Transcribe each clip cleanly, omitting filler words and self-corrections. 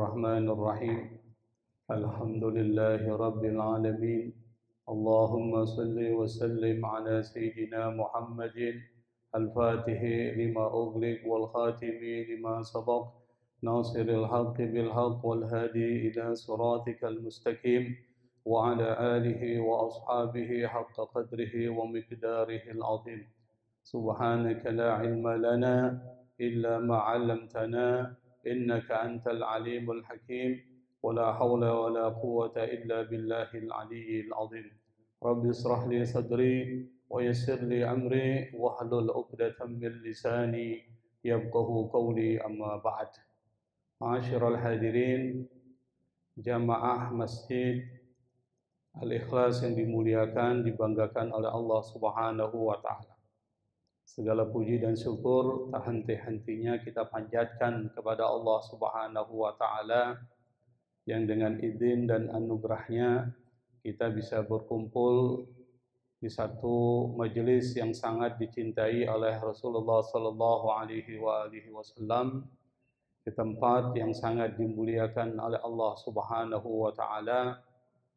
الرحمن الرحيم الحمد لله رب العالمين اللهم صل وسلم على سيدنا محمد الفاتح لما أغلق والخاتم لما سبق ناصر الحق بالحق والهادي إلى صراطك المستقيم وعلى آله وأصحابه حق قدره ومقداره العظيم سبحانك لا علم لنا إلا ما علمتنا إنك أنت العليم الحكيم ولا حول ولا قوة إلا بالله العلي العظيم رب اشرح لي صدري ويسر لي أمري واحلل عقدة من لساني يفقهوا قولي أما بعد معاشر الحاضرين jamaah Masjid Al-Ikhlas yang dimuliakan, dibanggakan oleh Allah Subhanahu wa Ta'ala. Segala puji dan syukur tak henti-hentinya kita panjatkan kepada Allah Subhanahu wa Ta'ala yang dengan izin dan anugerahnya kita bisa berkumpul di satu majelis yang sangat dicintai oleh Rasulullah sallallahu alaihi wasallam, di tempat yang sangat dimuliakan oleh Allah Subhanahu wa Ta'ala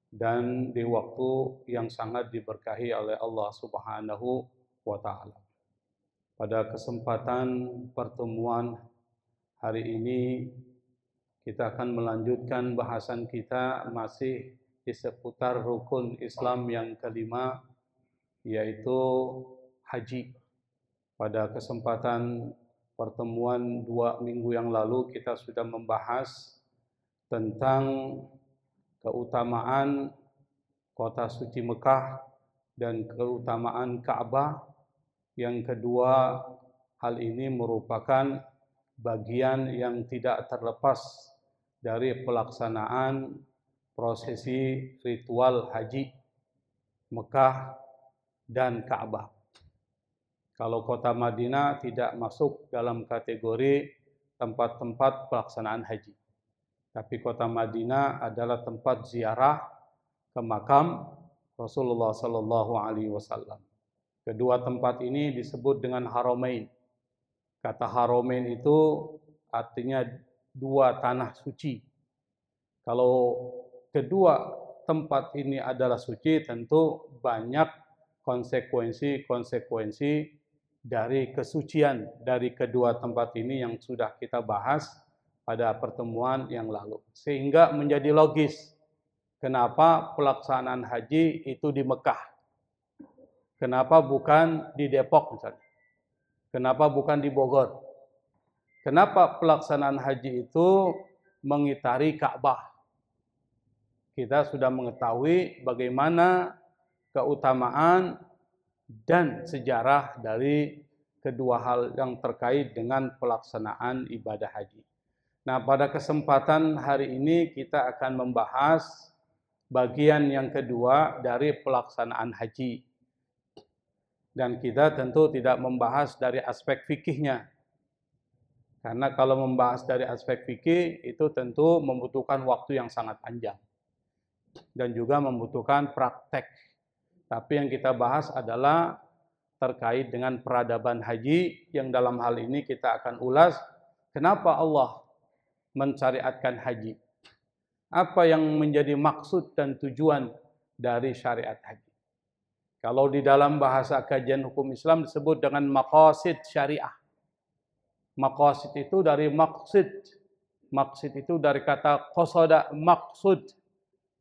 dan di waktu yang sangat diberkahi oleh Allah Subhanahu wa Ta'ala. Pada kesempatan pertemuan hari ini kita akan melanjutkan bahasan kita masih di seputar rukun Islam yang kelima, yaitu haji. Pada kesempatan pertemuan 2 minggu yang lalu kita sudah membahas tentang keutamaan kota suci Mekah dan keutamaan Ka'bah. Yang kedua, hal ini merupakan bagian yang tidak terlepas dari pelaksanaan prosesi ritual haji Mekah dan Ka'bah. Kalau kota Madinah tidak masuk dalam kategori tempat-tempat pelaksanaan haji. Tapi kota Madinah adalah tempat ziarah ke makam Rasulullah sallallahu alaihi wasallam. Kedua tempat ini disebut dengan Haramain. Kata Haramain itu artinya dua tanah suci. Kalau kedua tempat ini adalah suci, tentu banyak konsekuensi dari kesucian dari kedua tempat ini yang sudah kita bahas pada pertemuan yang lalu. Sehingga menjadi logis kenapa pelaksanaan haji itu di Mekah. Kenapa bukan di Depok misalnya? Kenapa bukan di Bogor? Kenapa pelaksanaan haji itu mengitari Ka'bah? Kita sudah mengetahui bagaimana keutamaan dan sejarah dari kedua hal yang terkait dengan pelaksanaan ibadah haji. Nah, pada kesempatan hari ini kita akan membahas bagian yang kedua dari pelaksanaan haji. Dan kita tentu tidak membahas dari aspek fikihnya. Karena kalau membahas dari aspek fikih itu tentu membutuhkan waktu yang sangat panjang. Dan juga membutuhkan praktek. Tapi yang kita bahas adalah terkait dengan peradaban haji yang dalam hal ini kita akan ulas kenapa Allah mensyariatkan haji. Apa yang menjadi maksud dan tujuan dari syariat haji. Kalau di dalam bahasa kajian hukum Islam disebut dengan maqasid syariah. Maqasid itu dari maksud. Maksud itu dari kata qasada maksud.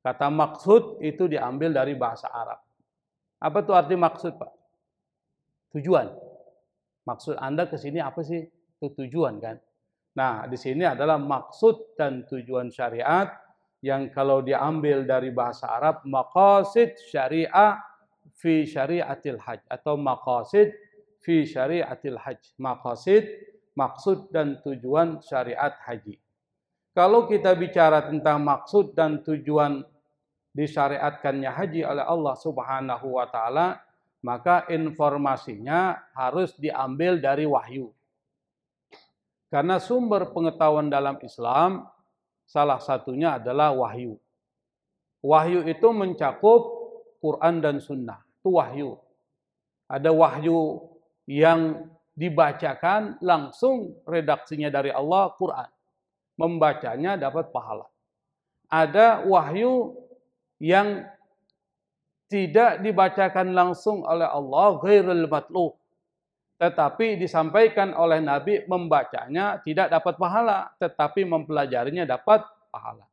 Kata maksud itu diambil dari bahasa Arab. Apa itu arti maksud, Pak? Tujuan. Maksud Anda ke sini apa sih? Itu tujuan kan? Nah, di sini adalah maksud dan tujuan syariat yang kalau diambil dari bahasa Arab maqasid syariah fi syariatil hajj atau maqasid fi syariatil hajj. Maqasid, maksud dan tujuan syariat haji. Kalau kita bicara tentang maksud dan tujuan disyariatkannya haji oleh Allah Subhanahu wa Ta'ala, maka informasinya harus diambil dari wahyu. Karena sumber pengetahuan dalam Islam salah satunya adalah wahyu. Wahyu itu mencakup Quran dan Sunnah. Itu wahyu. Ada wahyu yang dibacakan langsung redaksinya dari Allah, Quran. membacanya dapat pahala. Ada wahyu yang tidak dibacakan langsung oleh Allah, ghairul matlu, tetapi disampaikan oleh Nabi, membacanya tidak dapat pahala, tetapi mempelajarinya dapat pahala.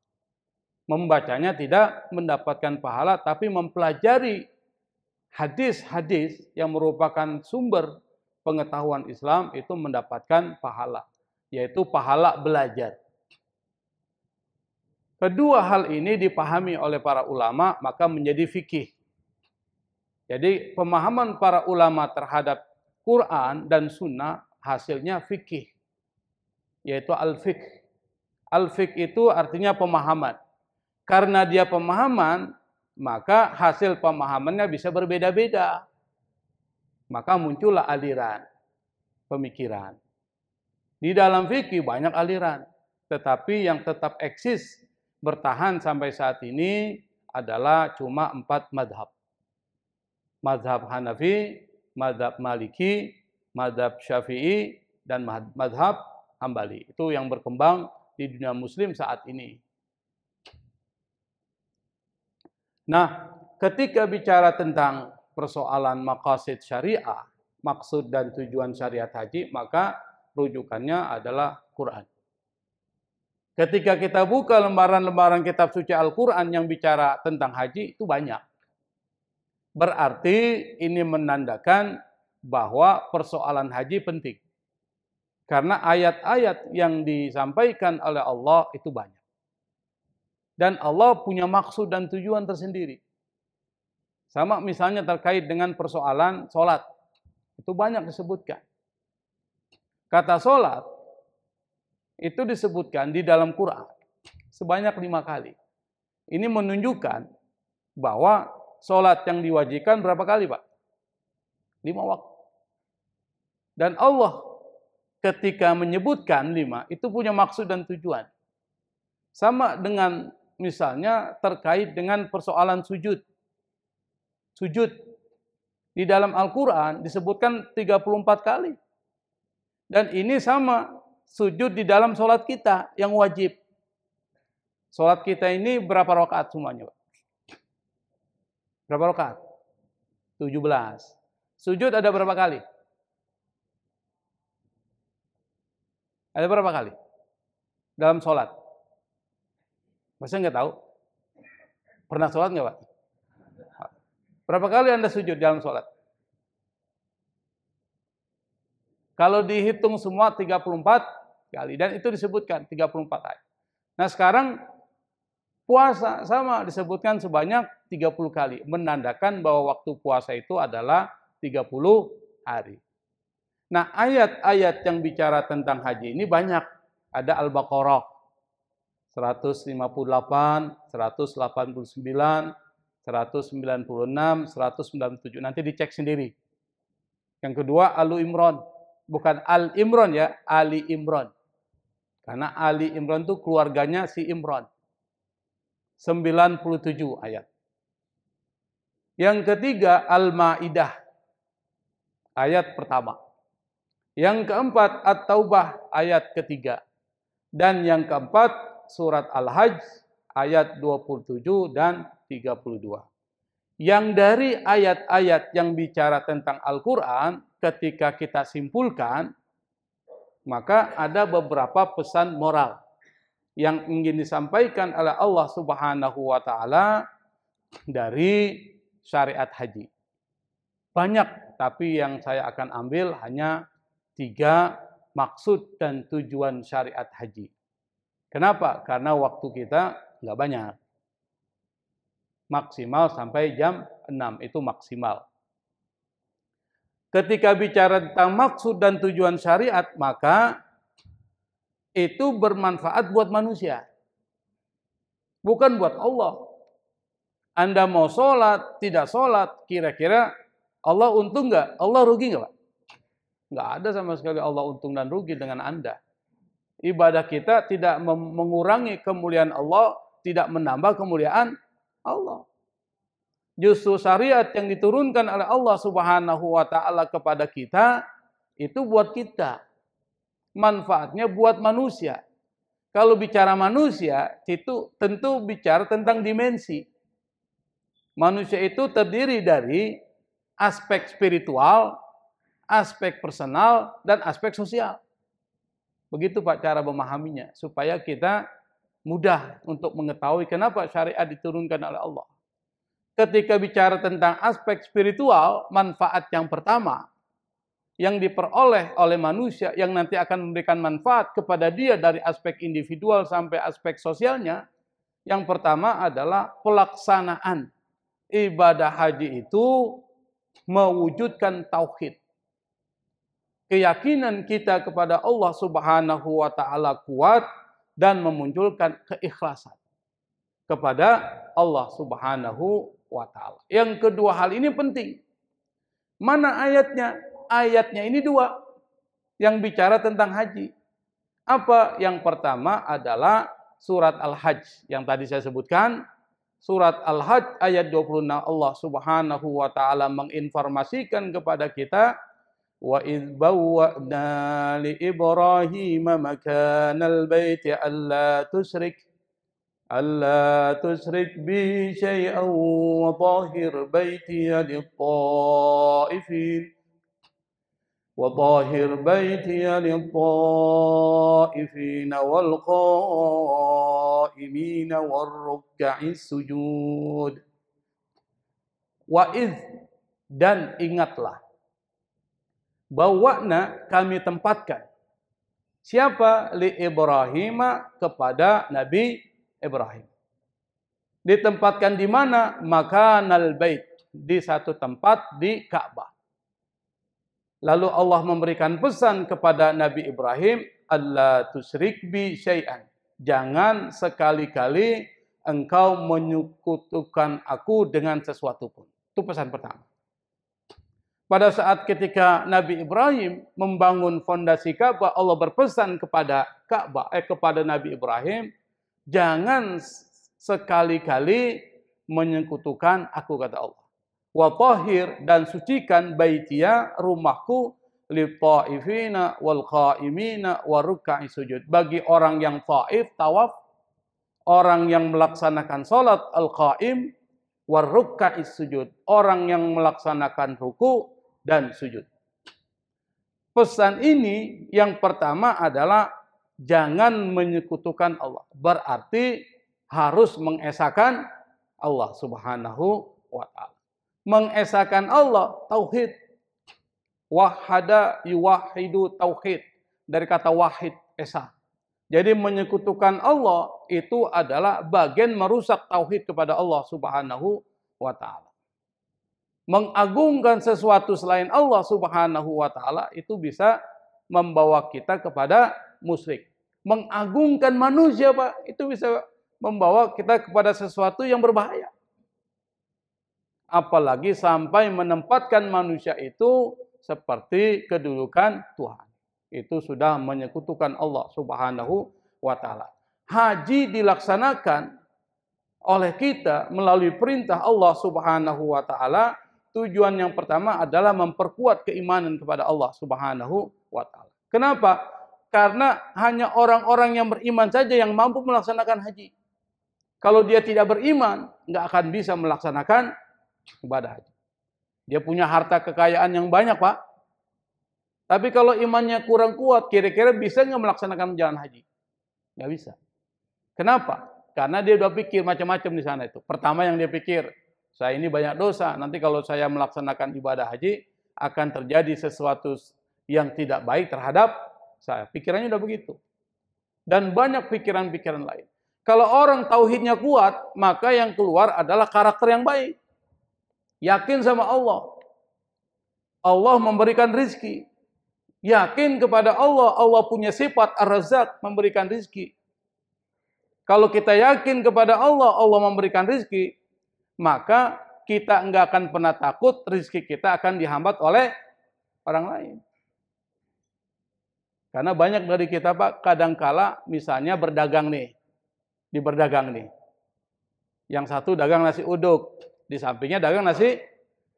Membacanya tidak mendapatkan pahala, tapi mempelajari hadis-hadis yang merupakan sumber pengetahuan Islam itu mendapatkan pahala, yaitu pahala belajar. Kedua hal ini dipahami oleh para ulama, maka menjadi fikih. Jadi pemahaman para ulama terhadap Quran dan Sunnah hasilnya fikih, yaitu al-fiqh. Al-fiqh itu artinya pemahaman. Karena dia pemahaman, maka hasil pemahamannya bisa berbeda-beda. Maka muncullah aliran pemikiran. Di dalam fikih banyak aliran, tetapi yang tetap eksis bertahan sampai saat ini adalah cuma 4 madhab. Madhab Hanafi, madhab Maliki, madhab Syafi'i, dan madhab Hambali. Itu yang berkembang di dunia muslim saat ini. Nah, ketika bicara tentang persoalan maqasid syariah, maksud dan tujuan syariat haji, maka rujukannya adalah Quran. Ketika kita buka lembaran-lembaran kitab suci Al-Quran yang bicara tentang haji, itu banyak. Berarti ini menandakan bahwa persoalan haji penting. Karena ayat-ayat yang disampaikan oleh Allah itu banyak. Dan Allah punya maksud dan tujuan tersendiri. Sama misalnya terkait dengan persoalan sholat. Itu banyak disebutkan. Kata sholat itu disebutkan di dalam Quran sebanyak 5 kali. Ini menunjukkan bahwa sholat yang diwajibkan berapa kali, Pak? 5 waktu. Dan Allah ketika menyebutkan 5, itu punya maksud dan tujuan. Sama dengan misalnya terkait dengan persoalan sujud. Sujud di dalam Al-Quran disebutkan 34 kali. Dan ini sama sujud di dalam sholat kita yang wajib. Sholat kita ini berapa rakaat semuanya, Pak? Berapa rakaat? 17. Sujud ada berapa kali? Ada berapa kali? Dalam sholat. Masa nggak tahu? Pernah sholat nggak, Pak? Berapa kali Anda sujud dalam sholat? Kalau dihitung semua 34 kali. Dan itu disebutkan 34 kali. Nah sekarang puasa sama disebutkan sebanyak 30 kali. Menandakan bahwa waktu puasa itu adalah 30 hari. Nah ayat-ayat yang bicara tentang haji ini banyak. Ada Al-Baqarah 158, 189, 196, 197. Nanti dicek sendiri. Yang kedua Ali Imran. Bukan Al-Imran ya, Ali Imran. Karena Ali Imran itu keluarganya si Imran. 97 ayat. Yang ketiga Al-Maidah. Ayat pertama. Yang keempat At-Taubah ayat ketiga. Dan yang keempat surat Al-Hajj ayat 27 dan 32. Yang dari ayat-ayat yang bicara tentang Al-Quran, ketika kita simpulkan, maka ada beberapa pesan moral yang ingin disampaikan oleh Allah Subhanahu wa Ta'ala dari syariat haji. Banyak, tapi yang saya akan ambil hanya 3 maksud dan tujuan syariat haji. Kenapa? Karena waktu kita nggak banyak. Maksimal sampai jam 6, itu maksimal. Ketika bicara tentang maksud dan tujuan syariat, maka itu bermanfaat buat manusia. Bukan buat Allah. Anda mau sholat, tidak sholat, kira-kira Allah untung nggak? Allah rugi nggak, Pak? Nggak ada sama sekali Allah untung dan rugi dengan Anda. Ibadah kita tidak mengurangi kemuliaan Allah, tidak menambah kemuliaan Allah. Justru syariat yang diturunkan oleh Allah Subhanahu wa Ta'ala kepada kita itu buat kita. Manfaatnya buat manusia. Kalau bicara manusia, itu tentu bicara tentang dimensi. Manusia itu terdiri dari aspek spiritual, aspek personal, dan aspek sosial. Begitu Pak cara memahaminya, supaya kita mudah untuk mengetahui kenapa syariat diturunkan oleh Allah. Ketika bicara tentang aspek spiritual, manfaat yang pertama yang diperoleh oleh manusia yang nanti akan memberikan manfaat kepada dia dari aspek individual sampai aspek sosialnya, yang pertama adalah pelaksanaan ibadah haji itu mewujudkan tauhid. Keyakinan kita kepada Allah Subhanahu wa taala kuat dan memunculkan keikhlasan kepada Allah Subhanahu wa taala. Yang kedua hal ini penting. Mana ayatnya? Ayatnya ini dua yang bicara tentang haji. Apa? Yang pertama adalah surat Al-Hajj yang tadi saya sebutkan. Surat Al-Hajj ayat 26 Allah Subhanahu wa taala menginformasikan kepada kita, wa idz bawwa'na li Ibrahim makanal baiti alla tusyrik bi syai'an wa tahhir baitiya lit-ta'ifin وطاهر بيتي للطائفين والقائمين والركع السجود. Wa'idh, dan ingatlah, bawa'na, kami tempatkan. Siapa? Li Ibrahim, kepada Nabi Ibrahim. Ditempatkan di mana? Makanal bait, di satu tempat di Ka'bah. Lalu Allah memberikan pesan kepada Nabi Ibrahim, Allah tusyrik bi syai'an. Jangan sekali-kali engkau menyekutukan aku dengan sesuatu pun. Itu pesan pertama. Pada saat ketika Nabi Ibrahim membangun fondasi Ka'bah, Allah berpesan kepada kepada Nabi Ibrahim, jangan sekali-kali menyekutukan aku, kata Allah. Wa tahhir, dan sucikan baitia, rumahku, li ta'ifina wal qaimina wa ruk'i sujud, bagi orang yang taif, tawaf, orang yang melaksanakan salat al-qaim, wa ruk'i sujud, orang yang melaksanakan ruku dan sujud. Pesan ini yang pertama adalah jangan menyekutukan Allah. Berarti harus mengesahkan Allah Subhanahu wa taala. Mengesahkan Allah, tauhid. Wahada yuwahidu tauhid. Dari kata wahid, esa. Jadi menyekutukan Allah itu adalah bagian merusak tauhid kepada Allah Subhanahu wa taala. Mengagungkan sesuatu selain Allah Subhanahu wa taala itu bisa membawa kita kepada musyrik. Mengagungkan manusia, Pak, itu bisa membawa kita kepada sesuatu yang berbahaya. Apalagi sampai menempatkan manusia itu seperti kedudukan Tuhan. Itu sudah menyekutukan Allah Subhanahu wa taala. Haji dilaksanakan oleh kita melalui perintah Allah Subhanahu wa taala. Tujuan yang pertama adalah memperkuat keimanan kepada Allah Subhanahu wa taala. Kenapa? Karena hanya orang-orang yang beriman saja yang mampu melaksanakan haji. Kalau dia tidak beriman, nggak akan bisa melaksanakan ibadah haji. Dia punya harta kekayaan yang banyak, Pak. Tapi kalau imannya kurang kuat, kira-kira bisa nggak melaksanakan jalan haji? Nggak bisa. Kenapa? Karena dia udah pikir macam-macam di sana itu. Pertama yang dia pikir, saya ini banyak dosa. Nanti kalau saya melaksanakan ibadah haji, akan terjadi sesuatu yang tidak baik terhadap saya. Pikirannya udah begitu. Dan banyak pikiran-pikiran lain. Kalau orang tauhidnya kuat, maka yang keluar adalah karakter yang baik. Yakin sama Allah. Allah memberikan rizki. Yakin kepada Allah. Allah punya sifat Ar-Razzaq, memberikan rizki. Kalau kita yakin kepada Allah, Allah memberikan rizki, maka kita enggak akan pernah takut rizki kita akan dihambat oleh orang lain. Karena banyak dari kita, Pak, kadangkala misalnya berdagang nih. Di berdagang nih. Yang satu dagang nasi uduk. Di sampingnya dagang nasi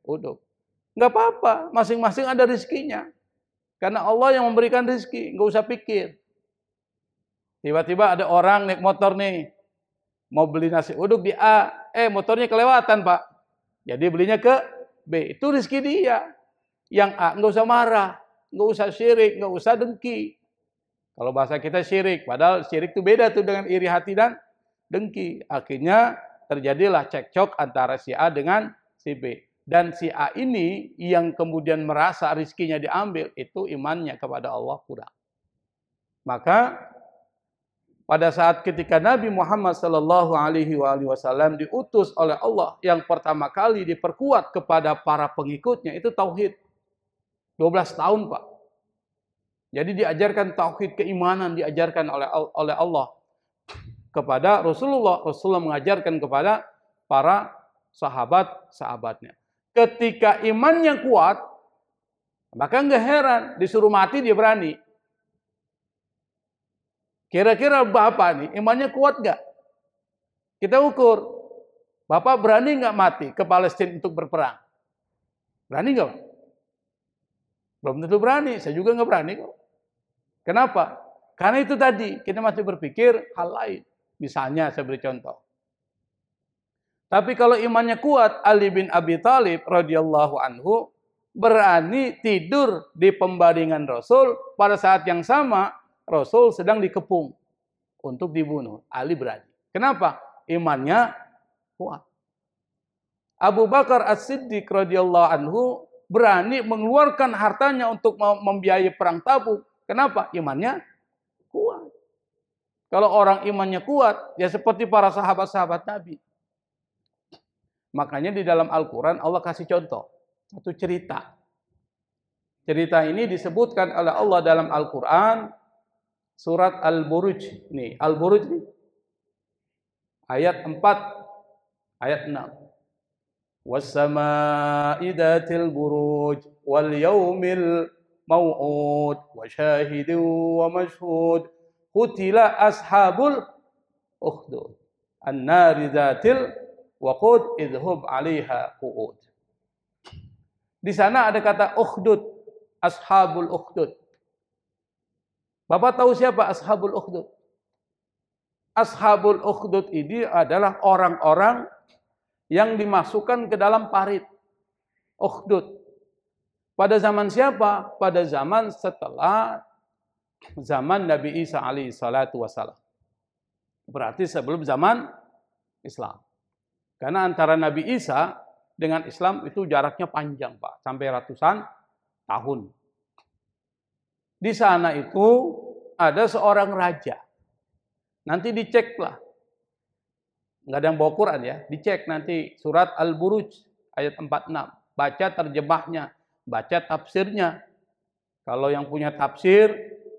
uduk. Enggak apa-apa, masing-masing ada rizkinya. Karena Allah yang memberikan rizki, enggak usah pikir. Tiba-tiba ada orang naik motor nih, mau beli nasi uduk di A, motornya kelewatan Pak. Jadi belinya ke B. Itu rezeki dia. Yang A nggak usah marah, nggak usah syirik, nggak usah dengki. Kalau bahasa kita syirik, padahal syirik itu beda tuh dengan iri hati dan dengki. Akhirnya terjadilah cekcok antara si A dengan si B. Dan si A ini yang kemudian merasa rizkinya diambil, itu imannya kepada Allah kurang. Maka pada saat ketika Nabi Muhammad Sallallahu Alaihi Wasallam diutus oleh Allah, yang pertama kali diperkuat kepada para pengikutnya itu tauhid. 12 tahun Pak. Jadi diajarkan tauhid keimanan, diajarkan oleh Allah kepada Rasulullah. Rasulullah mengajarkan kepada para sahabat-sahabatnya. Ketika imannya kuat, maka nggak heran disuruh mati dia berani. Kira-kira Bapak nih imannya kuat nggak? Kita ukur. Bapak berani nggak mati ke Palestina untuk berperang? Berani nggak? Belum tentu berani. Saya juga nggak berani kok. Kenapa? Karena itu tadi kita masih berpikir hal lain. Misalnya saya beri contoh. Tapi kalau imannya kuat, Ali bin Abi Thalib radhiyallahu anhu berani tidur di pembaringan Rasul pada saat yang sama Rasul sedang dikepung untuk dibunuh. Ali berani. Kenapa? Imannya kuat. Abu Bakar As-Siddiq radhiyallahu anhu berani mengeluarkan hartanya untuk membiayai perang Tabuk. Kenapa? Imannya kuat. Kalau orang imannya kuat, ya seperti para sahabat-sahabat Nabi. Makanya di dalam Al-Quran Allah kasih contoh. Satu cerita. Cerita ini disebutkan oleh Allah dalam Al-Quran. Surat Al-Buruj. Nih, Al-Buruj nih. Ayat 4. Ayat 6. Was-sama'i dhatil buruj. Wal yaumil maw'ud. Wa syahidin wa mashhud. Qutila ashabul ukhdud. An-nari dhatil waqud idhub 'alaiha qu'ud. Di sana ada kata ukhdud, ashabul ukhdud. Bapak tahu siapa ashabul ukhdud? Ashabul ukhdud ini adalah orang-orang yang dimasukkan ke dalam parit. Ukhdud. Pada zaman siapa? Pada zaman setelah zaman Nabi Isa alaihi salatu wassalam. Berarti sebelum zaman Islam. Karena antara Nabi Isa dengan Islam itu jaraknya panjang, Pak. Sampai ratusan tahun. Di sana itu ada seorang raja. Nanti diceklah. Nggak ada yang bawa Quran ya. Dicek nanti surat Al-Buruj ayat 46. Baca terjemahnya. Baca tafsirnya. Kalau yang punya tafsir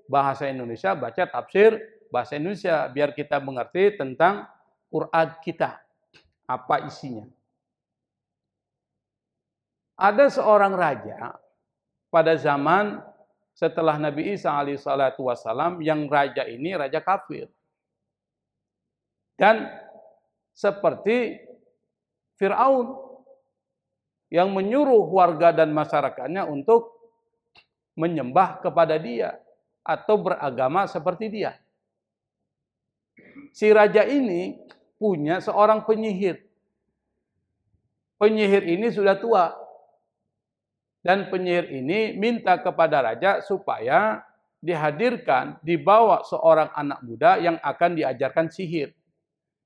bahasa Indonesia, baca tafsir bahasa Indonesia. Biar kita mengerti tentang Quran kita. Apa isinya? Ada seorang raja pada zaman setelah Nabi Isa alaihissalatu wassalam, yang raja ini raja kafir. Dan seperti Fir'aun yang menyuruh warga dan masyarakatnya untuk menyembah kepada dia atau beragama seperti dia. Si raja ini punya seorang penyihir. Penyihir ini sudah tua. Dan penyihir ini minta kepada raja supaya dihadirkan, dibawa seorang anak muda yang akan diajarkan sihir.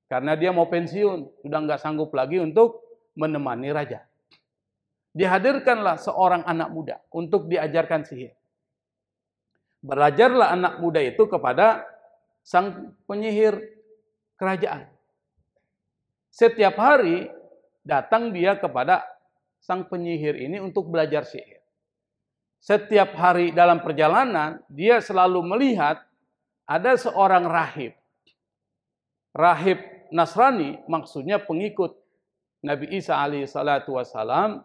Karena dia mau pensiun, sudah nggak sanggup lagi untuk menemani raja. Dihadirkanlah seorang anak muda untuk diajarkan sihir. Belajarlah anak muda itu kepada sang penyihir kerajaan. Setiap hari datang dia kepada sang penyihir ini untuk belajar sihir. Setiap hari dalam perjalanan dia selalu melihat ada seorang rahib. Rahib Nasrani, maksudnya pengikut Nabi Isa alaihissalatu wassalam,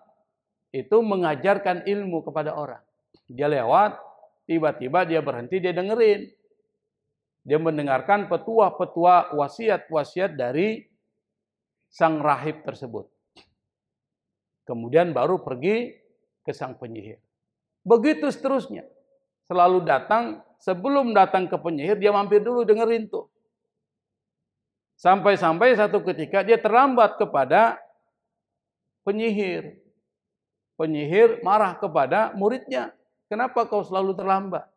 itu mengajarkan ilmu kepada orang. Dia lewat, tiba-tiba dia berhenti, dia dengerin. Dia mendengarkan petua-petua wasiat-wasiat dari sang rahib tersebut. Kemudian baru pergi ke sang penyihir. Begitu seterusnya. selalu datang, sebelum datang ke penyihir, dia mampir dulu dengerin tuh. Sampai-sampai satu ketika dia terlambat kepada penyihir. Penyihir marah kepada muridnya. Kenapa kau selalu terlambat?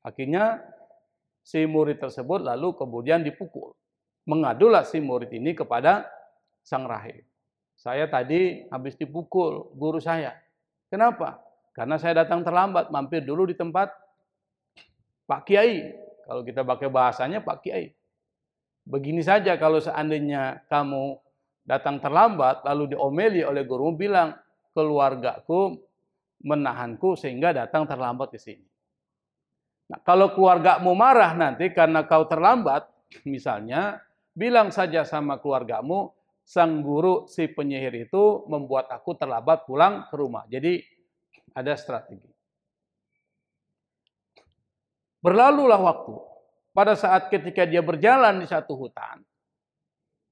Akhirnya si murid tersebut lalu kemudian dipukul. Mengadulah si murid ini kepada sang rahib. Saya tadi habis dipukul guru saya. Kenapa? Karena saya datang terlambat, mampir dulu di tempat Pak Kiai. Kalau kita pakai bahasanya Pak Kiai. Begini saja kalau seandainya kamu datang terlambat, lalu diomeli oleh gurumu, bilang, keluargaku menahanku sehingga datang terlambat ke sini. Nah, kalau keluargamu marah nanti karena kau terlambat, misalnya, bilang saja sama keluargamu, sang guru si penyihir itu membuat aku terlambat pulang ke rumah. Jadi ada strategi. Berlalulah waktu. Pada saat ketika dia berjalan di satu hutan,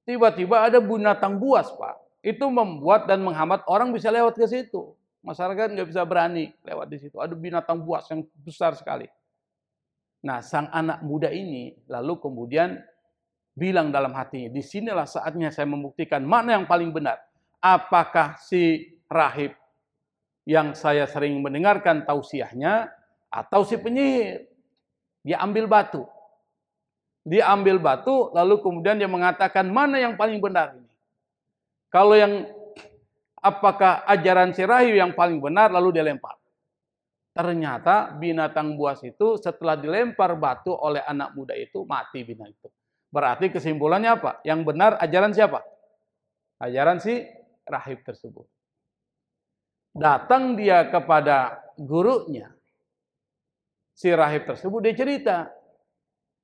tiba-tiba ada binatang buas, Pak. Itu membuat dan menghambat orang bisa lewat ke situ. Masyarakat nggak bisa berani lewat di situ. Ada binatang buas yang besar sekali. Nah, sang anak muda ini lalu kemudian bilang dalam hatinya, disinilah saatnya saya membuktikan mana yang paling benar. Apakah si rahib yang saya sering mendengarkan tausiahnya atau si penyihir? Dia ambil batu. Dia ambil batu, lalu kemudian dia mengatakan mana yang paling benar ini. Kalau yang apakah ajaran si rahib yang paling benar, lalu dia lempar. Ternyata binatang buas itu setelah dilempar batu oleh anak muda itu, mati binatang itu. Berarti kesimpulannya apa? Yang benar ajaran siapa? Ajaran si rahib tersebut. Datang dia kepada gurunya. Si rahib tersebut dia cerita.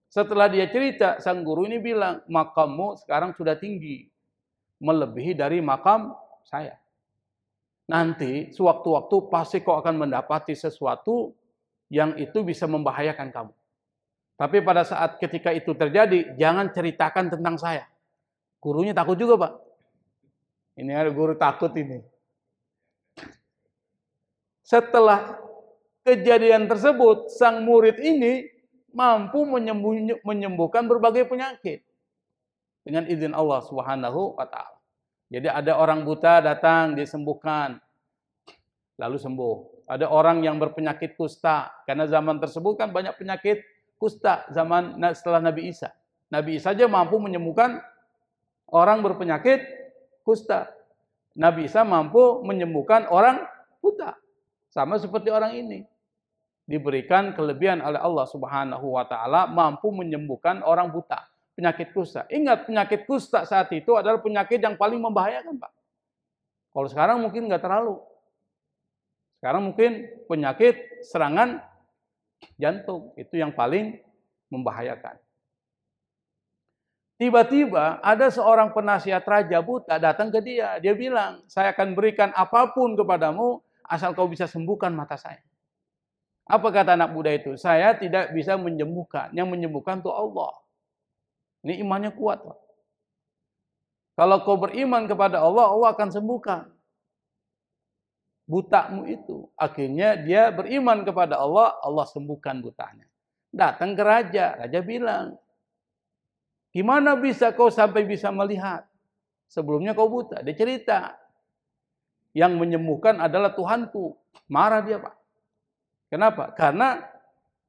Setelah dia cerita, sang guru ini bilang, makammu sekarang sudah tinggi. Melebihi dari makam saya. Nanti sewaktu-waktu pasti kau akan mendapati sesuatu yang itu bisa membahayakan kamu. Tapi pada saat ketika itu terjadi, jangan ceritakan tentang saya. Gurunya takut juga, Pak. Ini ada guru takut ini. Setelah kejadian tersebut, sang murid ini mampu menyembuhkan berbagai penyakit dengan izin Allah Subhanahu wa taala. Jadi ada orang buta datang disembuhkan lalu sembuh. Ada orang yang berpenyakit kusta karena zaman tersebut kan banyak penyakit kusta zaman setelah Nabi Isa. Nabi Isa saja mampu menyembuhkan orang berpenyakit kusta. Nabi Isa mampu menyembuhkan orang buta. Sama seperti orang ini. Diberikan kelebihan oleh Allah Subhanahu wa taala mampu menyembuhkan orang buta, penyakit kusta. Ingat, penyakit kusta saat itu adalah penyakit yang paling membahayakan, Pak. Kalau sekarang mungkin nggak terlalu. Sekarang mungkin penyakit serangan jantung itu yang paling membahayakan. Tiba-tiba ada seorang penasihat raja buta datang ke dia. Dia bilang, saya akan berikan apapun kepadamu asal kau bisa sembuhkan mata saya. Apa kata anak muda itu? Saya tidak bisa menyembuhkan. Yang menyembuhkan itu Allah. Ini imannya kuat, Pak. Kalau kau beriman kepada Allah, Allah akan sembuhkan butamu itu. Akhirnya dia beriman kepada Allah, Allah sembuhkan butanya. Datang ke raja, raja bilang, gimana bisa kau sampai bisa melihat? Sebelumnya kau buta. Dia cerita, yang menyembuhkan adalah Tuhanku. Marah dia, Pak. Kenapa? Karena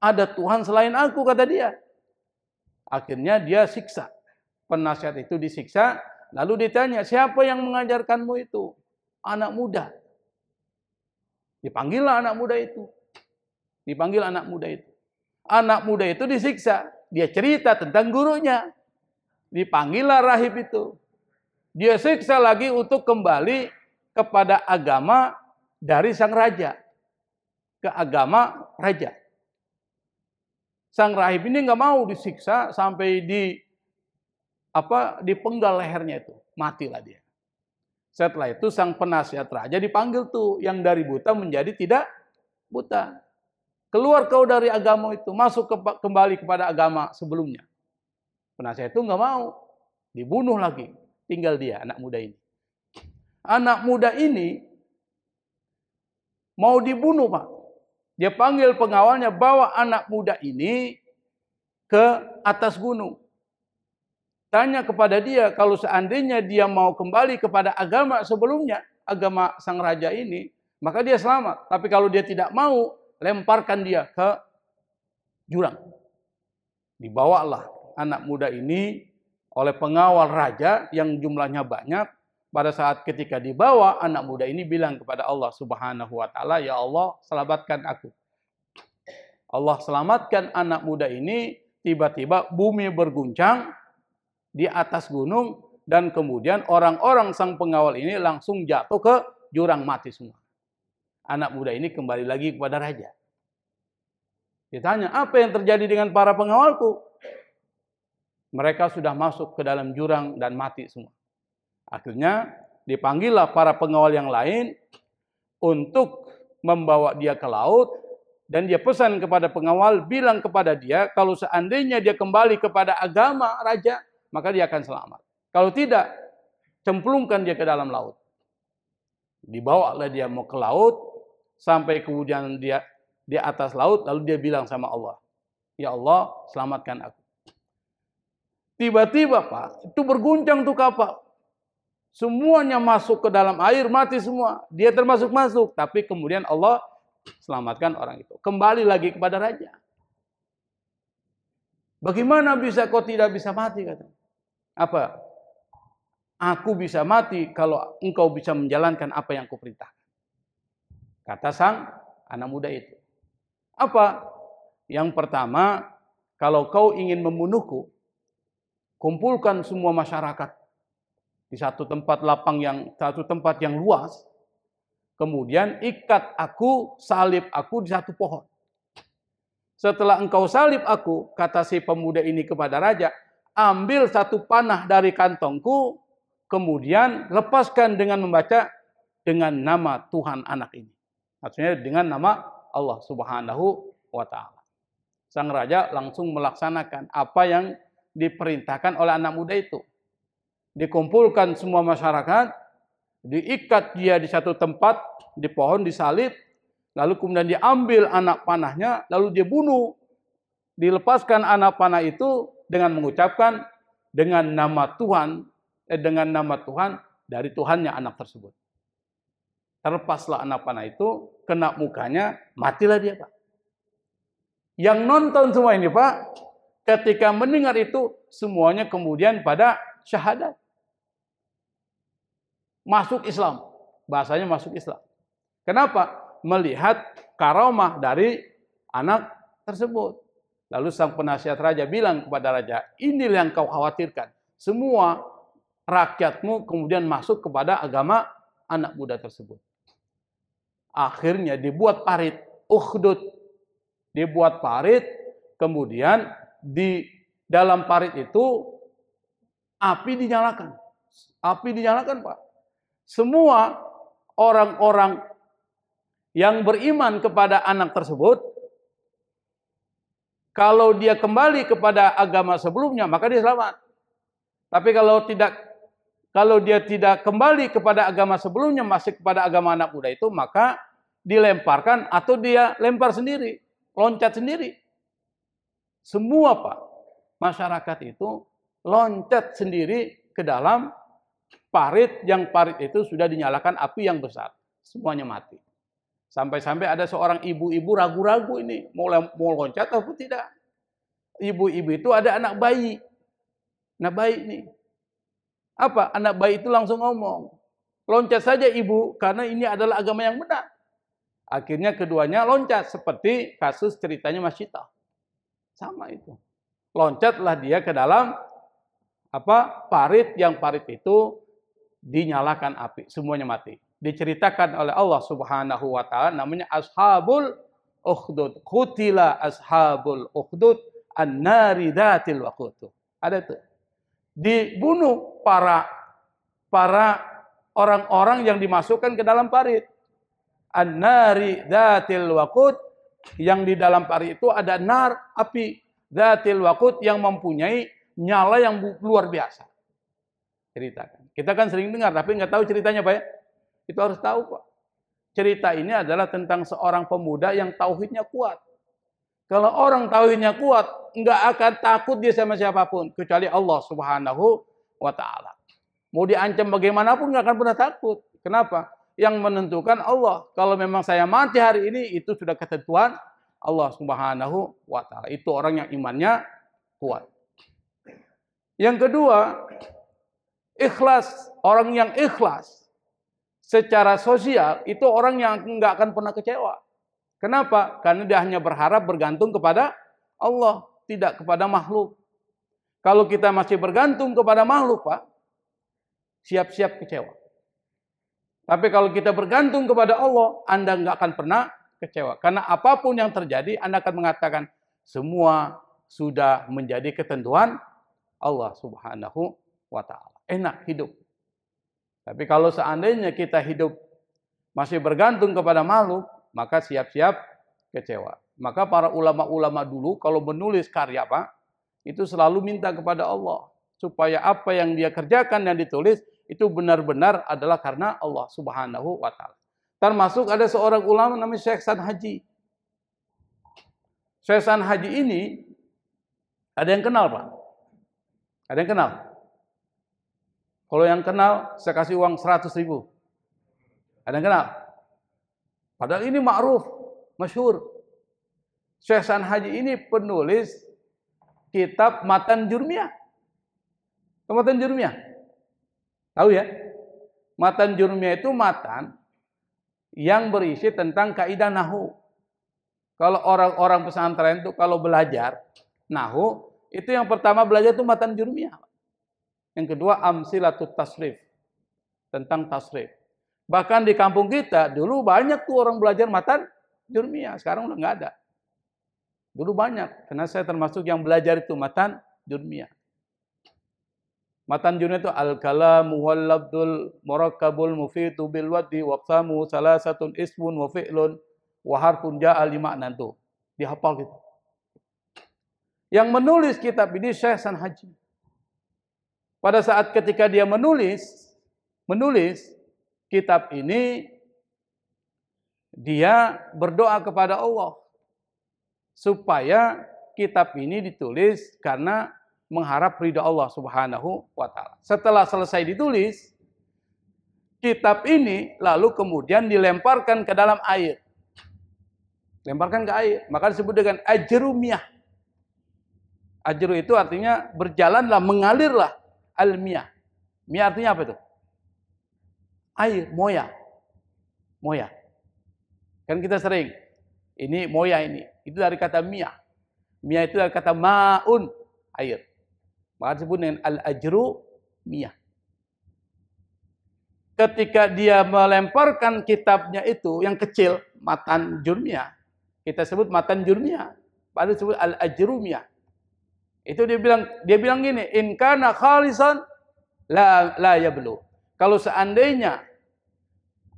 ada Tuhan selain aku, kata dia. Akhirnya dia siksa. Penasihat itu disiksa. Lalu ditanya, siapa yang mengajarkanmu itu? Anak muda. Dipanggillah anak muda itu. Dipanggil anak muda itu. Anak muda itu disiksa. Dia cerita tentang gurunya. Dipanggillah rahib itu. Dia siksa lagi untuk kembali kepada agama dari sang raja. Ke agama raja. Sang rahib ini nggak mau disiksa sampai dipenggal lehernya itu, matilah dia. Setelah itu sang penasihat raja dipanggil tuh, yang dari buta menjadi tidak buta. Keluar kau dari agama itu, masuk kembali kepada agama sebelumnya. Penasihat itu nggak mau, dibunuh lagi. Tinggal dia, anak muda ini. Anak muda ini mau dibunuh, Pak. Dia panggil pengawalnya, bawa anak muda ini ke atas gunung. Tanya kepada dia, kalau seandainya dia mau kembali kepada agama sebelumnya, agama sang raja ini, maka dia selamat. Tapi kalau dia tidak mau, lemparkan dia ke jurang. Dibawalah anak muda ini oleh pengawal raja yang jumlahnya banyak. Pada saat ketika dibawa, anak muda ini bilang kepada Allah Subhanahu wa taala, "Ya Allah, selamatkan aku." Allah selamatkan anak muda ini, tiba-tiba bumi berguncang di atas gunung dan kemudian orang-orang sang pengawal ini langsung jatuh ke jurang, mati semua. Anak muda ini kembali lagi kepada raja. Ditanya, "Apa yang terjadi dengan para pengawalku?" Mereka sudah masuk ke dalam jurang dan mati semua. Akhirnya dipanggillah para pengawal yang lain untuk membawa dia ke laut. Dan dia pesan kepada pengawal, bilang kepada dia, kalau seandainya dia kembali kepada agama raja, maka dia akan selamat. Kalau tidak, cemplungkan dia ke dalam laut. Dibawalah dia mau ke laut, sampai kemudian dia di atas laut, lalu dia bilang sama Allah, "Ya Allah, selamatkan aku." Tiba-tiba Pak, itu berguncang tuh kapal. Semuanya masuk ke dalam air, mati semua. Dia termasuk masuk, tapi kemudian Allah selamatkan orang itu. Kembali lagi kepada raja. "Bagaimana bisa kau tidak bisa mati?" kata. "Apa? Aku bisa mati kalau engkau bisa menjalankan apa yang kuperintahkan." Kata sang anak muda itu. "Apa?" "Yang pertama, kalau kau ingin membunuhku, kumpulkan semua masyarakat di satu tempat yang luas. Kemudian ikat aku, salib aku di satu pohon. Setelah engkau salib aku," kata si pemuda ini kepada raja, "ambil satu panah dari kantongku, kemudian lepaskan dengan membaca dengan nama Tuhan anak ini." Maksudnya dengan nama Allah Subhanahu wa taala. Sang raja langsung melaksanakan apa yang diperintahkan oleh anak muda itu. Dikumpulkan semua masyarakat, diikat dia di satu tempat, di pohon, disalib, lalu kemudian diambil anak panahnya, lalu dia bunuh. Dilepaskan anak panah itu dengan mengucapkan dengan nama Tuhan dari Tuhannya anak tersebut. Terlepaslah anak panah itu, kena mukanya, matilah dia Pak. Yang nonton semua ini Pak, ketika mendengar itu, semuanya kemudian pada syahadat. Masuk Islam. Bahasanya masuk Islam. Kenapa? Melihat karamah dari anak tersebut. Lalu sang penasihat raja bilang kepada raja, "Inilah yang kau khawatirkan. Semua rakyatmu kemudian masuk kepada agama anak muda tersebut." Akhirnya dibuat parit, ukhdud. Dibuat parit, kemudian di dalam parit itu api dinyalakan. Api dinyalakan Pak. Semua orang-orang yang beriman kepada anak tersebut, kalau dia kembali kepada agama sebelumnya, maka dia selamat. Tapi kalau dia tidak kembali kepada agama sebelumnya, masih kepada agama anak muda itu, maka dilemparkan atau dia lempar sendiri, loncat sendiri. Semua Pak, masyarakat itu loncat sendiri ke dalam parit, yang parit itu sudah dinyalakan api yang besar. Semuanya mati. Sampai-sampai ada seorang ibu-ibu ragu-ragu ini, mau loncat atau tidak. Ibu-ibu itu ada anak bayi. Anak bayi ini. Apa? Anak bayi itu langsung ngomong, "Loncat saja ibu, karena ini adalah agama yang benar." Akhirnya keduanya loncat, seperti kasus ceritanya Mas Cita. Sama itu. Loncatlah dia ke dalam parit, yang parit itu dinyalakan api, semuanya mati. Diceritakan oleh Allah Subhanahu wa taala, namanya Ashabul Ukhdud. Qutila ashabul ukhdud an-nari dzatil waqud. Ada itu. Dibunuh para orang-orang yang dimasukkan ke dalam parit. An-nari dzatil waqud, yang di dalam parit itu ada nar, api, dzatil waqud, yang mempunyai nyala yang luar biasa. Ceritakan. Kita kan sering dengar, tapi nggak tahu ceritanya Pak ya. Itu harus tahu Pak. Cerita ini adalah tentang seorang pemuda yang tauhidnya kuat. Kalau orang tauhidnya kuat, nggak akan takut dia sama siapapun kecuali Allah Subhanahu wa taala. Mau diancam bagaimanapun nggak akan pernah takut. Kenapa? Yang menentukan Allah. Kalau memang saya mati hari ini, itu sudah ketentuan Allah Subhanahu wa taala. Itu orang yang imannya kuat. Yang kedua, ikhlas. Orang yang ikhlas secara sosial itu orang yang nggak akan pernah kecewa. Kenapa? Karena dia hanya berharap bergantung kepada Allah, tidak kepada makhluk. Kalau kita masih bergantung kepada makhluk, Pak, siap-siap kecewa. Tapi kalau kita bergantung kepada Allah, Anda nggak akan pernah kecewa. Karena apapun yang terjadi, Anda akan mengatakan, semua sudah menjadi ketentuan Allah Subhanahu wa ta'ala. Enak hidup. Tapi kalau seandainya kita hidup masih bergantung kepada makhluk, maka siap-siap kecewa. Maka para ulama-ulama dulu kalau menulis karya, Pak, itu selalu minta kepada Allah. Supaya apa yang dia kerjakan dan ditulis, itu benar-benar adalah karena Allah Subhanahu wa ta'ala. Termasuk ada seorang ulama namanya Syekh San Haji. Syekh San Haji ini, ada yang kenal, Pak? Ada yang kenal? Kalau yang kenal, saya kasih uang 100.000. Ada yang kenal? Padahal ini ma'ruf, masyhur. Syekh San Haji ini penulis kitab Matan Jurmiyah. Matan Jurmiyah? Tahu ya? Matan Jurmiyah itu matan yang berisi tentang kaidah nahwu. Kalau orang-orang pesantren itu kalau belajar nahwu, itu yang pertama belajar itu Matan Jurmiyah. Yang kedua amsilatut tasrif, tentang tasrif. Bahkan di kampung kita dulu banyak tuh orang belajar Matan Jurmiyah, sekarang udah nggak ada. Dulu banyak, karena saya termasuk yang belajar itu Matan Jurmiyah. Matan Jurmiyah itu al-kalamu wal labdul murakkabul mufitu bil waddi waqsamu salasatun ismun wa fi'lun wa harfun ja'a li ma'nan tuh. Dihafal gitu. Yang menulis kitab ini Syekh San Haji. Pada saat ketika dia menulis kitab ini, dia berdoa kepada Allah supaya kitab ini ditulis karena mengharap ridha Allah Subhanahu wa ta'ala. Setelah selesai ditulis, kitab ini lalu kemudian dilemparkan ke dalam air. Lemparkan ke air, maka disebut dengan ajrumiyah. Ajru itu artinya berjalanlah, mengalirlah. Al-miyah. Miyah artinya apa itu? Air, moya. Moya. Kan kita sering, ini moya ini. Itu dari kata miyah. Miyah itu dari kata ma'un, air. Maka disebut dengan al-ajru miyah. Ketika dia melemparkan kitabnya itu, yang kecil, Matan Jurmiyah. Kita sebut Matan Jurmiyah. Padahal disebut al-ajru miyah. Itu dia bilang gini, in kana khalisan la yablu. Kalau seandainya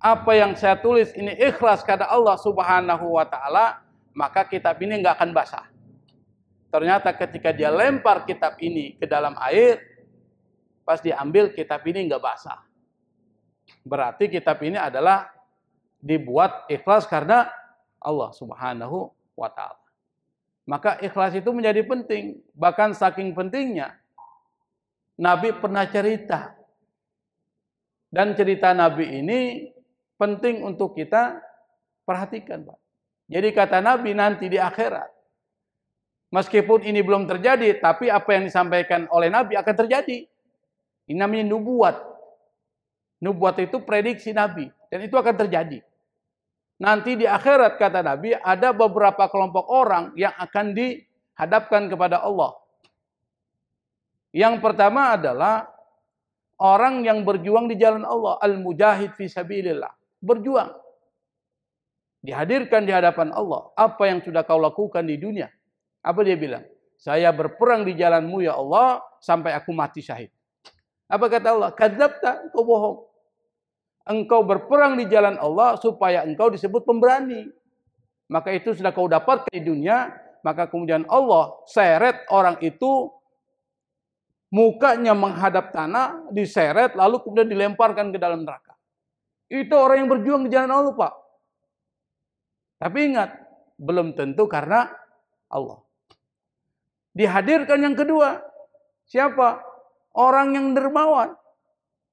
apa yang saya tulis ini ikhlas karena Allah Subhanahu wa taala, maka kitab ini enggak akan basah. Ternyata ketika dia lempar kitab ini ke dalam air, pas diambil kitab ini enggak basah. Berarti kitab ini adalah dibuat ikhlas karena Allah Subhanahu wa taala. Maka ikhlas itu menjadi penting. Bahkan saking pentingnya, Nabi pernah cerita. Dan cerita Nabi ini penting untuk kita perhatikan, Pak. Jadi kata Nabi nanti di akhirat, meskipun ini belum terjadi, tapi apa yang disampaikan oleh Nabi akan terjadi. Ini namanya nubuat. Nubuat itu prediksi Nabi. Dan itu akan terjadi. Nanti di akhirat, kata Nabi, ada beberapa kelompok orang yang akan dihadapkan kepada Allah. Yang pertama adalah orang yang berjuang di jalan Allah. Al-mujahid fi sabilillah. Berjuang. Dihadirkan di hadapan Allah. Apa yang sudah kau lakukan di dunia? Apa dia bilang? Saya berperang di jalanmu ya Allah, sampai aku mati syahid. Apa kata Allah? Kadzabta, kau bohong. Engkau berperang di jalan Allah supaya engkau disebut pemberani. Maka itu sudah kau dapatkan di dunia, maka kemudian Allah seret orang itu, mukanya menghadap tanah, diseret, lalu kemudian dilemparkan ke dalam neraka. Itu orang yang berjuang di jalan Allah, Pak. Tapi ingat, belum tentu karena Allah. Dihadirkan yang kedua. Siapa? Orang yang dermawan.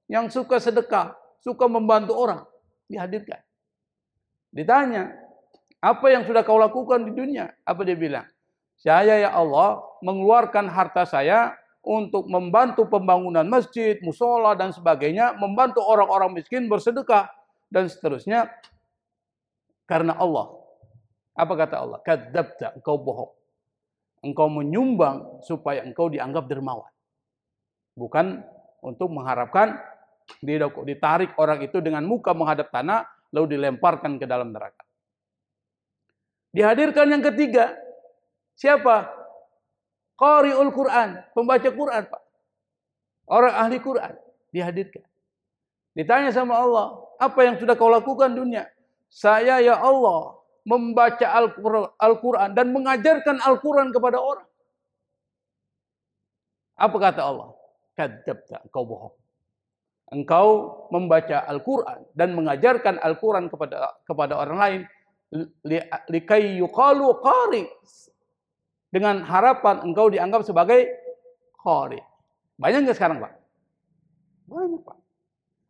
Yang suka sedekah. Suka membantu orang. Dihadirkan. Ditanya, apa yang sudah kau lakukan di dunia? Apa dia bilang? Saya ya Allah mengeluarkan harta saya untuk membantu pembangunan masjid, musola dan sebagainya. Membantu orang-orang miskin bersedekah. Dan seterusnya. Karena Allah. Apa kata Allah? Kadzabta, engkau bohong. Engkau menyumbang supaya engkau dianggap dermawan. Bukan untuk mengharapkan ditarik orang itu dengan muka menghadap tanah, lalu dilemparkan ke dalam neraka. Dihadirkan yang ketiga. Siapa? Qari'ul Quran. Pembaca Quran, Pak. Orang ahli Quran. Dihadirkan. Ditanya sama Allah, apa yang sudah kau lakukan dunia? Saya ya Allah membaca Al-Quran dan mengajarkan Al-Quran kepada orang. Apa kata Allah? Kadzabta, engkau bohong. Engkau membaca Al-Quran dan mengajarkan Al-Quran kepada orang lain. Likai yuqalu qari. Dengan harapan engkau dianggap sebagai qari. Banyak nggak sekarang, Pak? Banyak, Pak.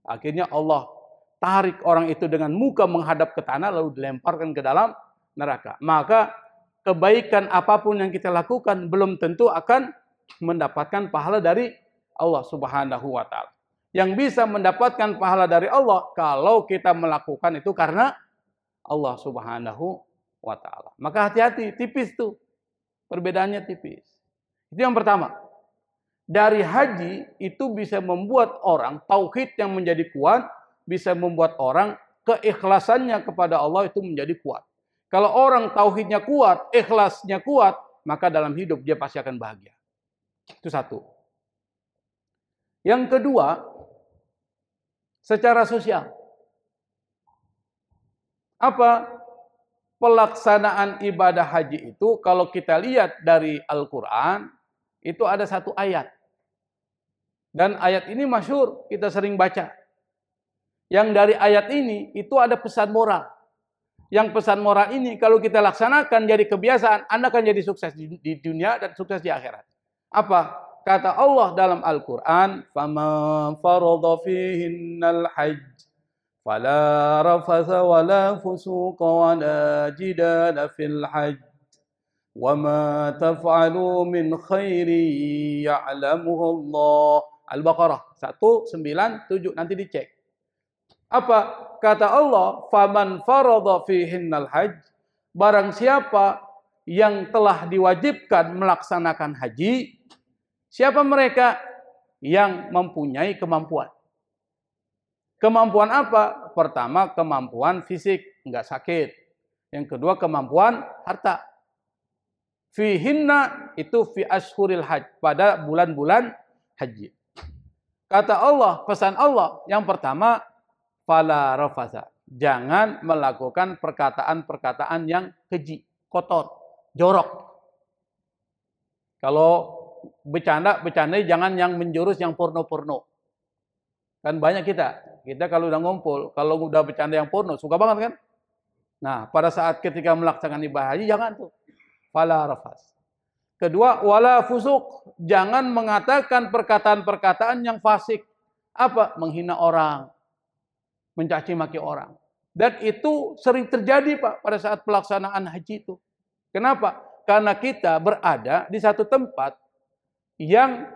Akhirnya Allah tarik orang itu dengan muka menghadap ke tanah lalu dilemparkan ke dalam neraka. Maka kebaikan apapun yang kita lakukan belum tentu akan mendapatkan pahala dari Allah Subhanahu wa taala. Yang bisa mendapatkan pahala dari Allah kalau kita melakukan itu karena Allah Subhanahu wa taala. Maka hati-hati, tipis tuh. Perbedaannya tipis. Itu yang pertama. Dari haji itu bisa membuat orang tauhid yang menjadi kuat, bisa membuat orang keikhlasannya kepada Allah itu menjadi kuat. Kalau orang tauhidnya kuat, ikhlasnya kuat, maka dalam hidup dia pasti akan bahagia. Itu satu. Yang kedua, secara sosial. Apa? Pelaksanaan ibadah haji itu kalau kita lihat dari Al-Quran, itu ada satu ayat. Dan ayat ini masyhur, kita sering baca. Yang dari ayat ini, itu ada pesan moral. Yang pesan moral ini, kalau kita laksanakan jadi kebiasaan, Anda akan jadi sukses di dunia dan sukses di akhirat. Apa? Kata Allah dalam Al-Quran, فَمَنْ فَرَضَ فِيهِنَّ الْحَجِّ فَلَا رَفَثَ وَلَا فُسُوقَ وَلَا جِدَالَ فِي الْحَجِّ وَمَا تَفْعَلُوا مِنْ خَيْرٍ يَعْلَمُهُ اللَّهُ. Al-Baqarah 197, nanti dicek. Apa kata Allah? Faman faradha fihinnal hajj. Barang siapa yang telah diwajibkan melaksanakan haji, siapa mereka? Yang mempunyai kemampuan. Kemampuan apa? Pertama, kemampuan fisik, enggak sakit. Yang kedua, kemampuan harta. Fihinna itu fi ashhuril hajj, pada bulan-bulan haji. Kata Allah, pesan Allah, yang pertama, fala rafasa. Jangan melakukan perkataan-perkataan yang keji, kotor, jorok. Kalau bercanda jangan yang menjurus yang porno-porno. Kan banyak kita kalau udah ngumpul, kalau udah bercanda yang porno, suka banget kan? Nah, pada saat ketika melaksanakan ibadah haji, jangan tuh. Fala rafas. Kedua, wala fusuk. Jangan mengatakan perkataan-perkataan yang fasik. Apa? Menghina orang. Mencaci maki orang. Dan itu sering terjadi, Pak, pada saat pelaksanaan haji itu. Kenapa? Karena kita berada di satu tempat yang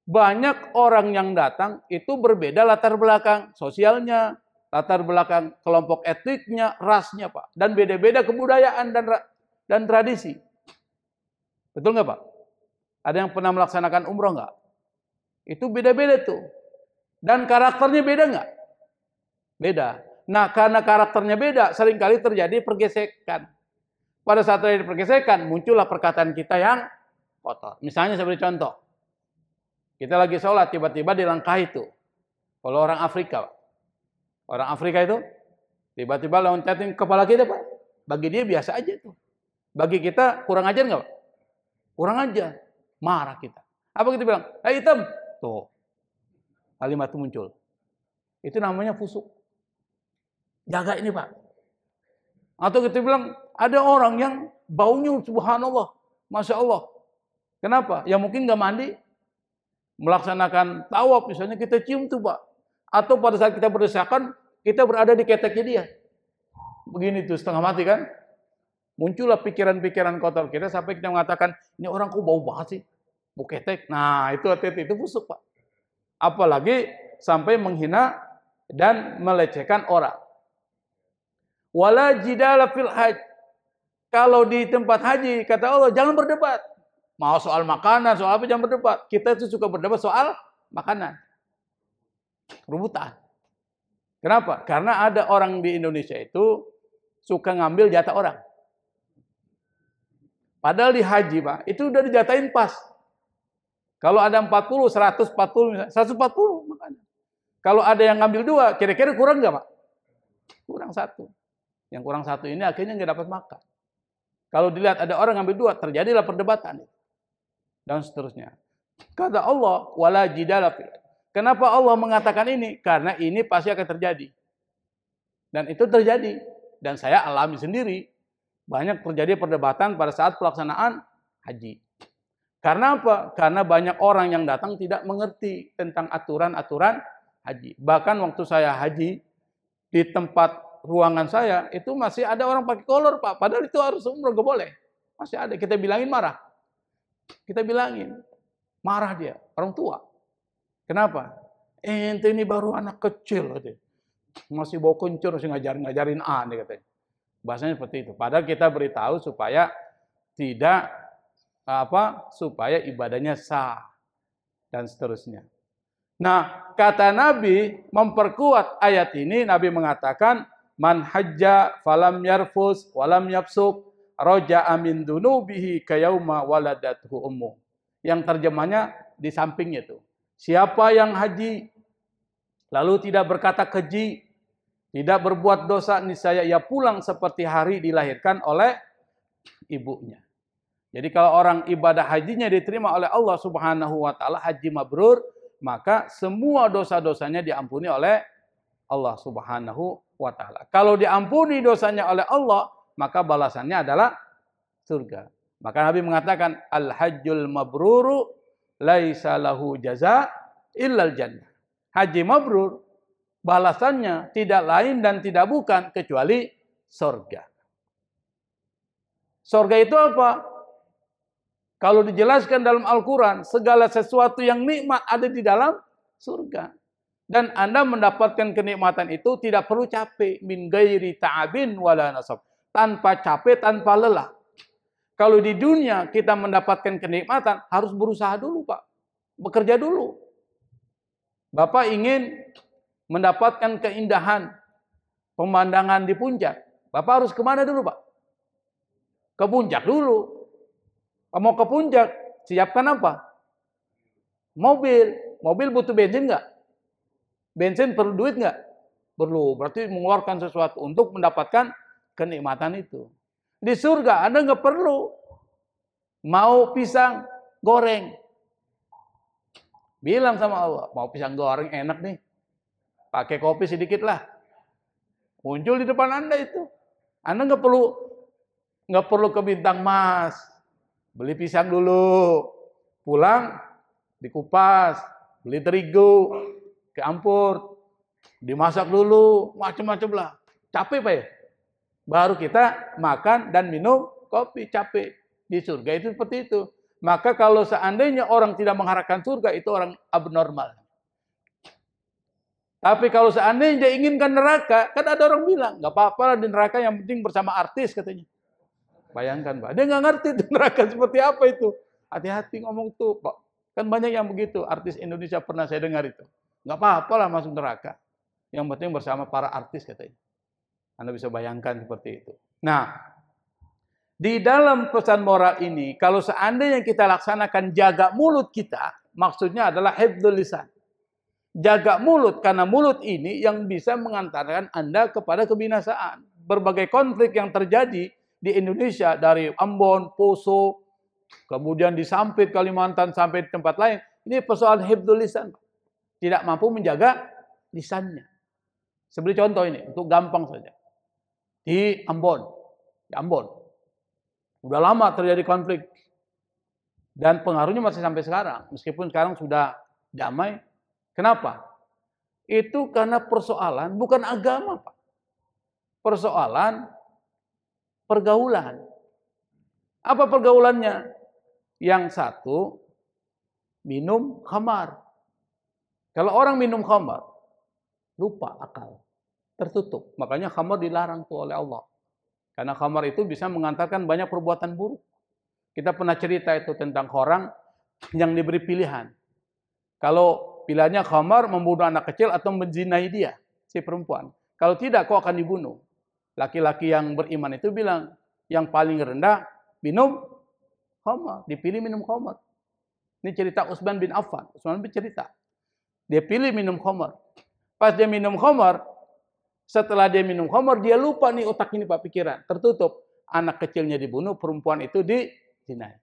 banyak orang yang datang itu berbeda latar belakang sosialnya, latar belakang kelompok etniknya, rasnya, Pak. Dan beda-beda kebudayaan dan tradisi. Betul nggak, Pak? Ada yang pernah melaksanakan umroh nggak? Itu beda-beda tuh. Dan karakternya beda nggak? Beda. Nah, karena karakternya beda, seringkali terjadi pergesekan. Pada saat terjadi pergesekan, muncullah perkataan kita yang kotor. Misalnya seperti contoh. Kita lagi sholat, tiba-tiba dilangkahi tuh. Kalau orang Afrika, Pak. Orang Afrika itu, tiba-tiba loncatin kepala kita, Pak. Bagi dia biasa aja tuh. Bagi kita kurang ajar nggak, Pak? Kurang ajar. Marah kita. Apa kita bilang? Hei hitam. Tuh. Kalimat itu muncul. Itu namanya fusuk. Jaga ini, Pak. Atau kita bilang ada orang yang baunya subhanallah, masya Allah. Kenapa? Ya mungkin nggak mandi, melaksanakan tawaf misalnya kita cium tuh Pak. Atau pada saat kita berdesakan, kita berada di keteknya dia. Begini tuh setengah mati kan? Muncullah pikiran-pikiran kotor kita sampai kita mengatakan, ini orang kok bau banget sih, bau ketek. Nah itu hati-hati, itu busuk Pak. Apalagi sampai menghina dan melecehkan orang. Wala jidala fil hajj. Kalau di tempat haji, kata Allah, jangan berdebat. Mau soal makanan, soal apa, jangan berdebat. Kita itu suka berdebat soal makanan. Rebutan. Kenapa? Karena ada orang di Indonesia itu suka ngambil jatah orang. Padahal di haji, Pak, itu udah dijatahin pas. Kalau ada 40, 140, 140 makanan. Kalau ada yang ngambil 2, kira-kira kurang nggak, Pak? Kurang 1. Yang kurang 1 ini akhirnya nggak dapat makan. Kalau dilihat ada orang ngambil 2, terjadilah perdebatan. Dan seterusnya. Kata Allah, wala jidala fil. Kenapa Allah mengatakan ini? Karena ini pasti akan terjadi. Dan itu terjadi. Dan saya alami sendiri. Banyak terjadi perdebatan pada saat pelaksanaan haji. Karena apa? Karena banyak orang yang datang tidak mengerti tentang aturan-aturan haji. Bahkan waktu saya haji, di tempat ruangan saya, itu masih ada orang pakai kolor, Pak. Padahal itu harus umroh, gak boleh. Masih ada. Kita bilangin marah. Kita bilangin. Marah dia. Orang tua. Kenapa? Ente ini baru anak kecil. Masih bawa kencur, masih ngajarin dia katanya. Bahasanya seperti itu. Padahal kita beritahu supaya tidak supaya ibadahnya sah dan seterusnya. Nah, kata Nabi memperkuat ayat ini, Nabi mengatakan man hajja falam yarfus walam yafsuk raja'a min dunubihi kayauma waladathu ummu. Yang terjemahnya di sampingnya itu. Siapa yang haji lalu tidak berkata keji, tidak berbuat dosa, niscaya ia pulang seperti hari dilahirkan oleh ibunya. Jadi kalau orang ibadah hajinya diterima oleh Allah Subhanahu wa taala, haji mabrur, maka semua dosa-dosanya diampuni oleh Allah Subhanahu wa taala. Kalau diampuni dosanya oleh Allah, maka balasannya adalah surga. Maka Nabi mengatakan al-hajjul mabruru laisa lahu jaza illal jannah. Haji mabrur balasannya tidak lain dan tidak bukan kecuali surga. Surga itu apa? Kalau dijelaskan dalam Al-Quran, segala sesuatu yang nikmat ada di dalam surga. Dan Anda mendapatkan kenikmatan itu tidak perlu capek. Min gairi ta'abin wala nasab. Tanpa capek, tanpa lelah. Kalau di dunia kita mendapatkan kenikmatan, harus berusaha dulu, Pak. Bekerja dulu. Bapak ingin mendapatkan keindahan pemandangan di puncak. Bapak harus kemana dulu, Pak? Ke puncak dulu. Mau ke puncak, siapkan apa? Mobil. Mobil butuh bensin nggak? Bensin perlu duit nggak? Perlu. Berarti mengeluarkan sesuatu untuk mendapatkan kenikmatan itu. Di surga Anda nggak perlu. Mau pisang goreng. Bilang sama Allah, mau pisang goreng enak nih. Pakai kopi sedikit lah. Muncul di depan Anda itu. Anda nggak perlu ke Bintang Mas. Beli pisang dulu. Pulang dikupas, beli terigu, keampur, dimasak dulu, macam-macam lah. Capek Pak ya? Baru kita makan dan minum kopi, capek. Di surga itu seperti itu. Maka kalau seandainya orang tidak mengharapkan surga, itu orang abnormal. Tapi kalau seandainya dia inginkan neraka, kan ada orang bilang, nggak apa-apa lah di neraka, yang penting bersama artis katanya. Bayangkan Pak, dia nggak ngerti itu neraka seperti apa itu. Hati-hati ngomong tuh Pak. Kan banyak yang begitu, artis Indonesia pernah saya dengar itu. Nggak apa-apa lah masuk neraka. Yang penting bersama para artis katanya. Anda bisa bayangkan seperti itu. Nah, di dalam pesan moral ini, kalau seandainya kita laksanakan jaga mulut kita, maksudnya adalah hifdzul lisan. Jaga mulut, karena mulut ini yang bisa mengantarkan Anda kepada kebinasaan. Berbagai konflik yang terjadi di Indonesia, dari Ambon, Poso, kemudian di Sampit, Kalimantan, sampai di tempat lain, ini persoalan hifdzul lisan. Tidak mampu menjaga lisannya. Seperti contoh ini, untuk gampang saja. di Ambon. Di Ambon. Udah lama terjadi konflik. Dan pengaruhnya masih sampai sekarang. Meskipun sekarang sudah damai. Kenapa? Itu karena persoalan bukan agama, Pak. Persoalan pergaulan. Apa pergaulannya? Yang satu minum khamar. Kalau orang minum khamar, lupa akal, tertutup. Makanya khamar dilarang tuh oleh Allah. Karena khamar itu bisa mengantarkan banyak perbuatan buruk. Kita pernah cerita itu tentang orang yang diberi pilihan. Kalau pilihannya khamar, membunuh anak kecil atau menzinai dia, si perempuan. Kalau tidak, kau akan dibunuh. Laki-laki yang beriman itu bilang, yang paling rendah minum khamar, dipilih minum khamar. Ini cerita Utsman bin Affan. Utsman bin cerita. Dia pilih minum khamar. Pas dia minum khamar, setelah dia minum khamar, dia lupa nih otak ini Pak pikiran. Tertutup. Anak kecilnya dibunuh, perempuan itu dizinai.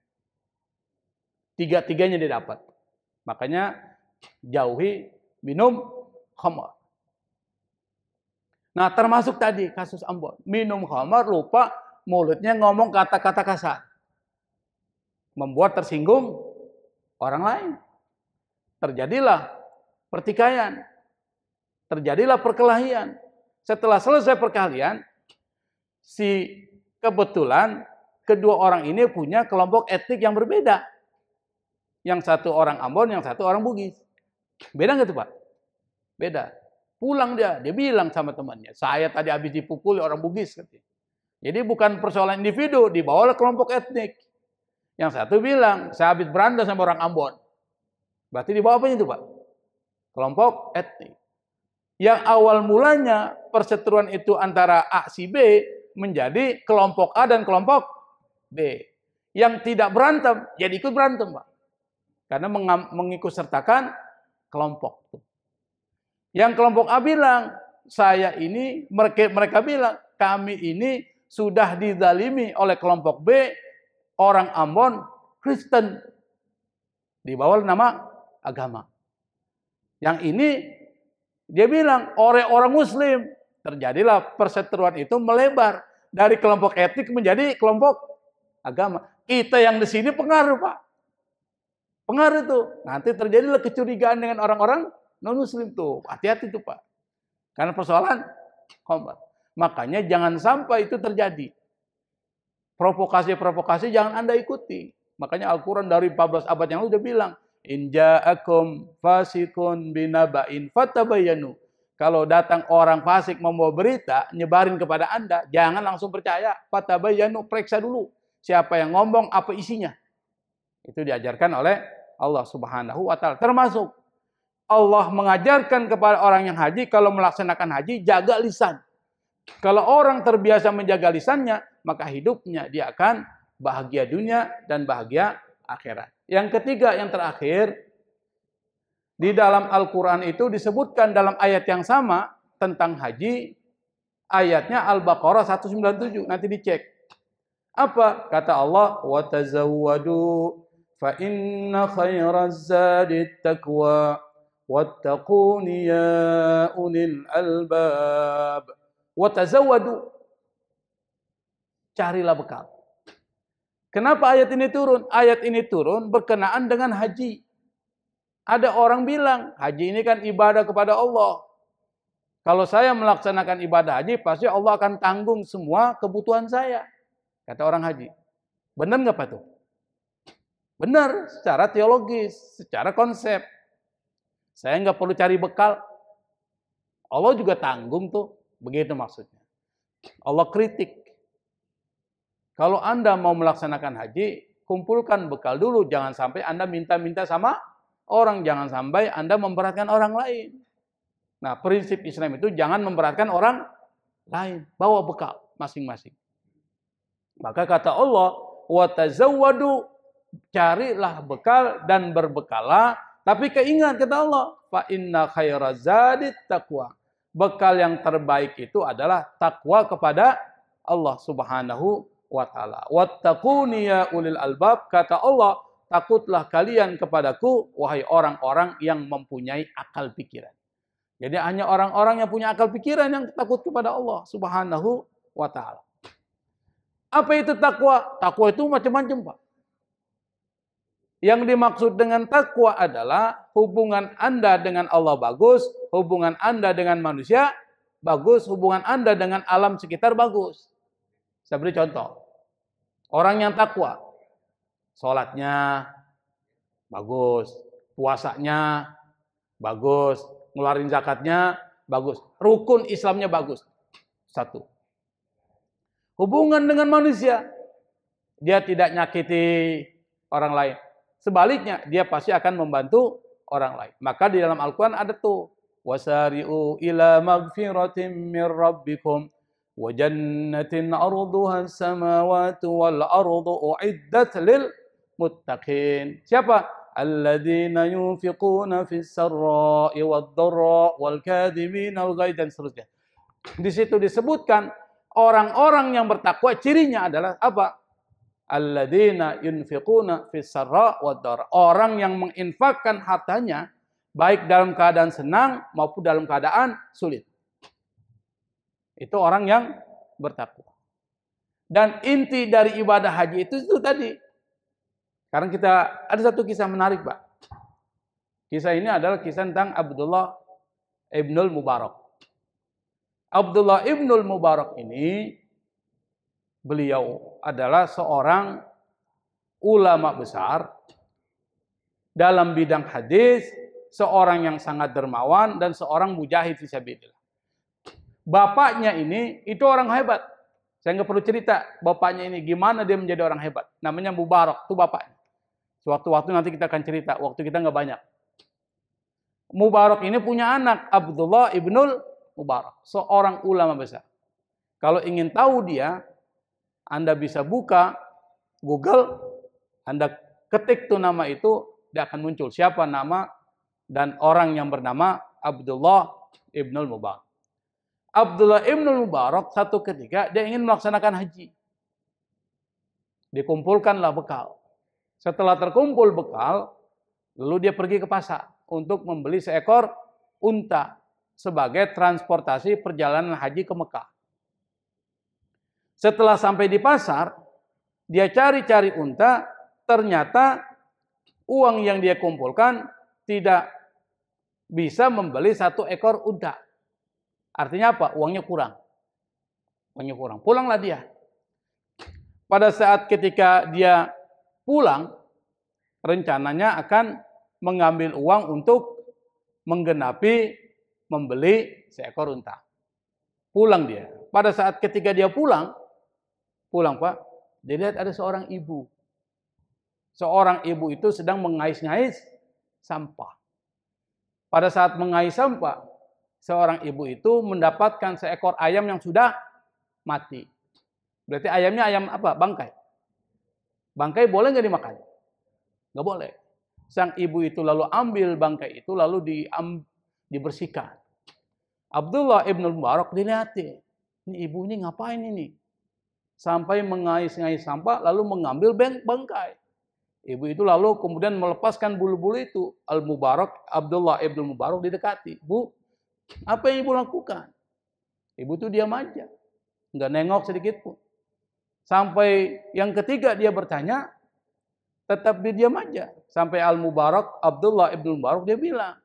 Tiga-tiganya dia dapat. Makanya jauhi minum khamar. Nah termasuk tadi kasus Ambon. Minum khamar lupa mulutnya ngomong kata-kata kasar. Membuat tersinggung orang lain. Terjadilah pertikaian. Terjadilah perkelahian. Setelah selesai perkelahian, kebetulan kedua orang ini punya kelompok etnik yang berbeda. Yang satu orang Ambon, yang satu orang Bugis. Beda nggak tuh Pak? Beda. Pulang dia bilang sama temannya, saya tadi habis dipukul orang Bugis. Jadi bukan persoalan individu, dibawa oleh kelompok etnik. Yang satu bilang, saya habis berantem sama orang Ambon. Berarti dibawa apa itu Pak? Kelompok etnik. Yang awal mulanya perseteruan itu antara A si B menjadi kelompok A dan kelompok B. Yang tidak berantem, jadi ikut berantem Pak. Karena mengikut sertakan kelompok. Yang kelompok A bilang, mereka bilang, kami ini sudah dizalimi oleh kelompok B, orang Ambon, Kristen. Di bawah nama agama. Yang ini, dia bilang, orang Muslim. Terjadilah perseteruan itu melebar. Dari kelompok etnik menjadi kelompok agama. Kita yang di sini pengaruh, Pak. Pengaruh tuh. Nanti terjadilah kecurigaan dengan orang-orang non-Muslim tuh. Hati-hati tuh, Pak. Karena persoalan khamar. Makanya jangan sampai itu terjadi. Provokasi-provokasi jangan Anda ikuti. Makanya Al-Quran dari 14 abad yang lalu udah bilang, in ja'akum fasikun binaba'in fatabayanu. Kalau datang orang fasik membawa berita, nyebarin kepada Anda, jangan langsung percaya. Fatabayanu, periksa dulu siapa yang ngomong, apa isinya. Itu diajarkan oleh Allah Subhanahu wa taala. Termasuk Allah mengajarkan kepada orang yang haji, kalau melaksanakan haji, jaga lisan. Kalau orang terbiasa menjaga lisannya, maka hidupnya dia akan bahagia dunia dan bahagia akhirat. Yang ketiga, yang terakhir, di dalam Al-Quran itu disebutkan dalam ayat yang sama tentang haji, ayatnya Al-Baqarah 197, nanti dicek. Apa? Kata Allah, وَتَزَوَّدُوا فَإِنَّ خَيْرَ الزَّادِ التَّقْوَى وَاتَّقُونِ يَا أُولِي الْأَلْبَابِ. Watazawwadu, carilah bekal. Kenapa ayat ini turun? Ayat ini turun berkenaan dengan haji. Ada orang bilang, haji ini kan ibadah kepada Allah. Kalau saya melaksanakan ibadah haji, pasti Allah akan tanggung semua kebutuhan saya. Kata orang haji. Benar nggak Pak itu? Benar, secara teologis, secara konsep. Saya nggak perlu cari bekal. Allah juga tanggung tuh. Begitu maksudnya. Allah kritik. Kalau Anda mau melaksanakan haji, kumpulkan bekal dulu. Jangan sampai Anda minta-minta sama orang. Jangan sampai Anda memberatkan orang lain. Nah, prinsip Islam itu jangan memberatkan orang lain. Bawa bekal masing-masing. Maka kata Allah, watazawwadu, carilah bekal dan berbekalah. Tapi keingat kata Allah, fa inna khairaz zadit taqwa. Bekal yang terbaik itu adalah takwa kepada Allah Subhanahu wa taala. Wattaquni ya ulil albab, kata Allah, takutlah kalian kepadaku wahai orang-orang yang mempunyai akal pikiran. Jadi hanya orang-orang yang punya akal pikiran yang takut kepada Allah Subhanahu wa ta'ala. Apa itu takwa? Takwa itu macam-macam, Pak. Yang dimaksud dengan takwa adalah hubungan Anda dengan Allah bagus, hubungan Anda dengan manusia bagus, hubungan Anda dengan alam sekitar bagus. Saya beri contoh. Orang yang takwa, sholatnya bagus, puasanya bagus, ngeluarin zakatnya bagus, rukun Islamnya bagus. Satu. Hubungan dengan manusia, dia tidak nyakiti orang lain. Sebaliknya, dia pasti akan membantu orang lain. Maka di dalam Al-Quran ada tuh. Wasari'u ila magfiratim min rabbikum wa jannatin arduha samawati wal ardu u'iddat lil muttaqin. Siapa? Alladzina yunfiquna fis sarra'i wad dharra wal kadhimina al ghaidh dan seterusnya. Di situ disebutkan orang-orang yang bertakwa cirinya adalah apa? Alladzina yunfiquna fis sarra wad dharra. Orang yang menginfakkan hartanya baik dalam keadaan senang maupun dalam keadaan sulit. Itu orang yang bertakwa. Dan inti dari ibadah haji itu tadi. Sekarang kita ada satu kisah menarik, Pak. Kisah ini adalah kisah tentang Abdullah ibnul Mubarak. Abdullah ibnul Mubarak ini beliau adalah seorang ulama besar dalam bidang hadis, seorang yang sangat dermawan dan seorang mujahid fisabilillah. Bapaknya ini itu orang hebat. Saya nggak perlu cerita bapaknya ini gimana dia menjadi orang hebat. Namanya Mubarak, itu bapaknya. Suatu-waktu nanti kita akan cerita, waktu kita nggak banyak. Mubarak ini punya anak, Abdullah ibnul Mubarak, seorang ulama besar. Kalau ingin tahu dia, Anda bisa buka Google, Anda ketik tuh nama itu, dia akan muncul siapa nama dan orang yang bernama Abdullah ibnul Mubarak. Abdullah ibnul Mubarak satu ketika dia ingin melaksanakan haji. Dikumpulkanlah bekal. Setelah terkumpul bekal, lalu dia pergi ke pasar untuk membeli seekor unta sebagai transportasi perjalanan haji ke Mekah. Setelah sampai di pasar, dia cari-cari unta, ternyata uang yang dia kumpulkan tidak bisa membeli satu ekor unta. Artinya apa? Uangnya kurang. Uangnya kurang. Pulanglah dia. Pada saat ketika dia pulang, rencananya akan mengambil uang untuk menggenapi membeli seekor unta. Pulang dia. Pada saat ketika dia pulang Pak, dia lihat ada seorang ibu. Seorang ibu itu sedang mengais-ngais sampah. Pada saat mengais sampah, seorang ibu itu mendapatkan seekor ayam yang sudah mati. Berarti ayamnya ayam apa? Bangkai. Bangkai boleh nggak dimakan? Nggak boleh. Sang ibu itu lalu ambil bangkai itu lalu dibersihkan. Abdullah ibnul Mubarak dilihatin. Ini ibu ini ngapain ini? Sampai mengais-ngais sampah lalu mengambil bangkai. Ibu itu lalu kemudian melepaskan bulu-bulu itu. Abdullah ibnul Mubarak didekati. Bu, apa yang ibu lakukan? Ibu itu diam aja. Nggak nengok sedikit pun. Sampai yang ketiga dia bertanya, tetap dia diam aja. Sampai Abdullah ibnul Mubarak dia bilang,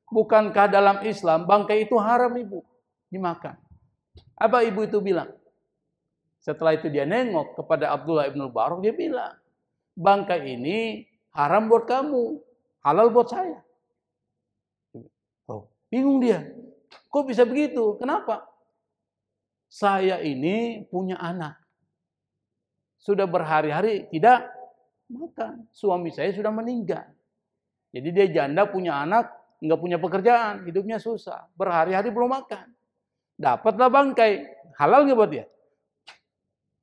bukankah dalam Islam bangkai itu haram ibu dimakan? Apa ibu itu bilang? Setelah itu dia nengok kepada Abdullah ibnul Mubarak, dia bilang, bangkai ini haram buat kamu, halal buat saya. Oh, bingung dia. Kok bisa begitu? Kenapa? Saya ini punya anak. Sudah berhari-hari tidak makan. Suami saya sudah meninggal. Jadi dia janda punya anak, nggak punya pekerjaan, hidupnya susah. Berhari-hari belum makan. Dapatlah bangkai. Halal nggak buat dia?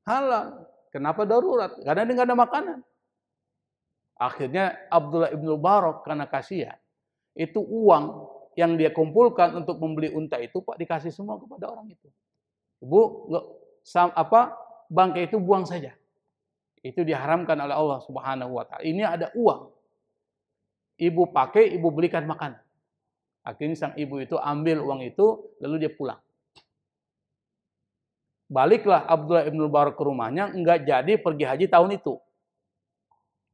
Halal. Kenapa darurat? Karena dia nggak ada makanan. Akhirnya Abdullah ibn Mubarak karena kasihan, itu uang yang dia kumpulkan untuk membeli unta itu Pak dikasih semua kepada orang itu. Ibu, bangkai itu buang saja. Itu diharamkan oleh Allah Subhanahu wa taala. Ini ada uang. Ibu pakai, ibu belikan makan. Akhirnya sang ibu itu ambil uang itu lalu dia pulang. Baliklah Abdullah ibn Mubarak ke rumahnya, enggak jadi pergi haji tahun itu.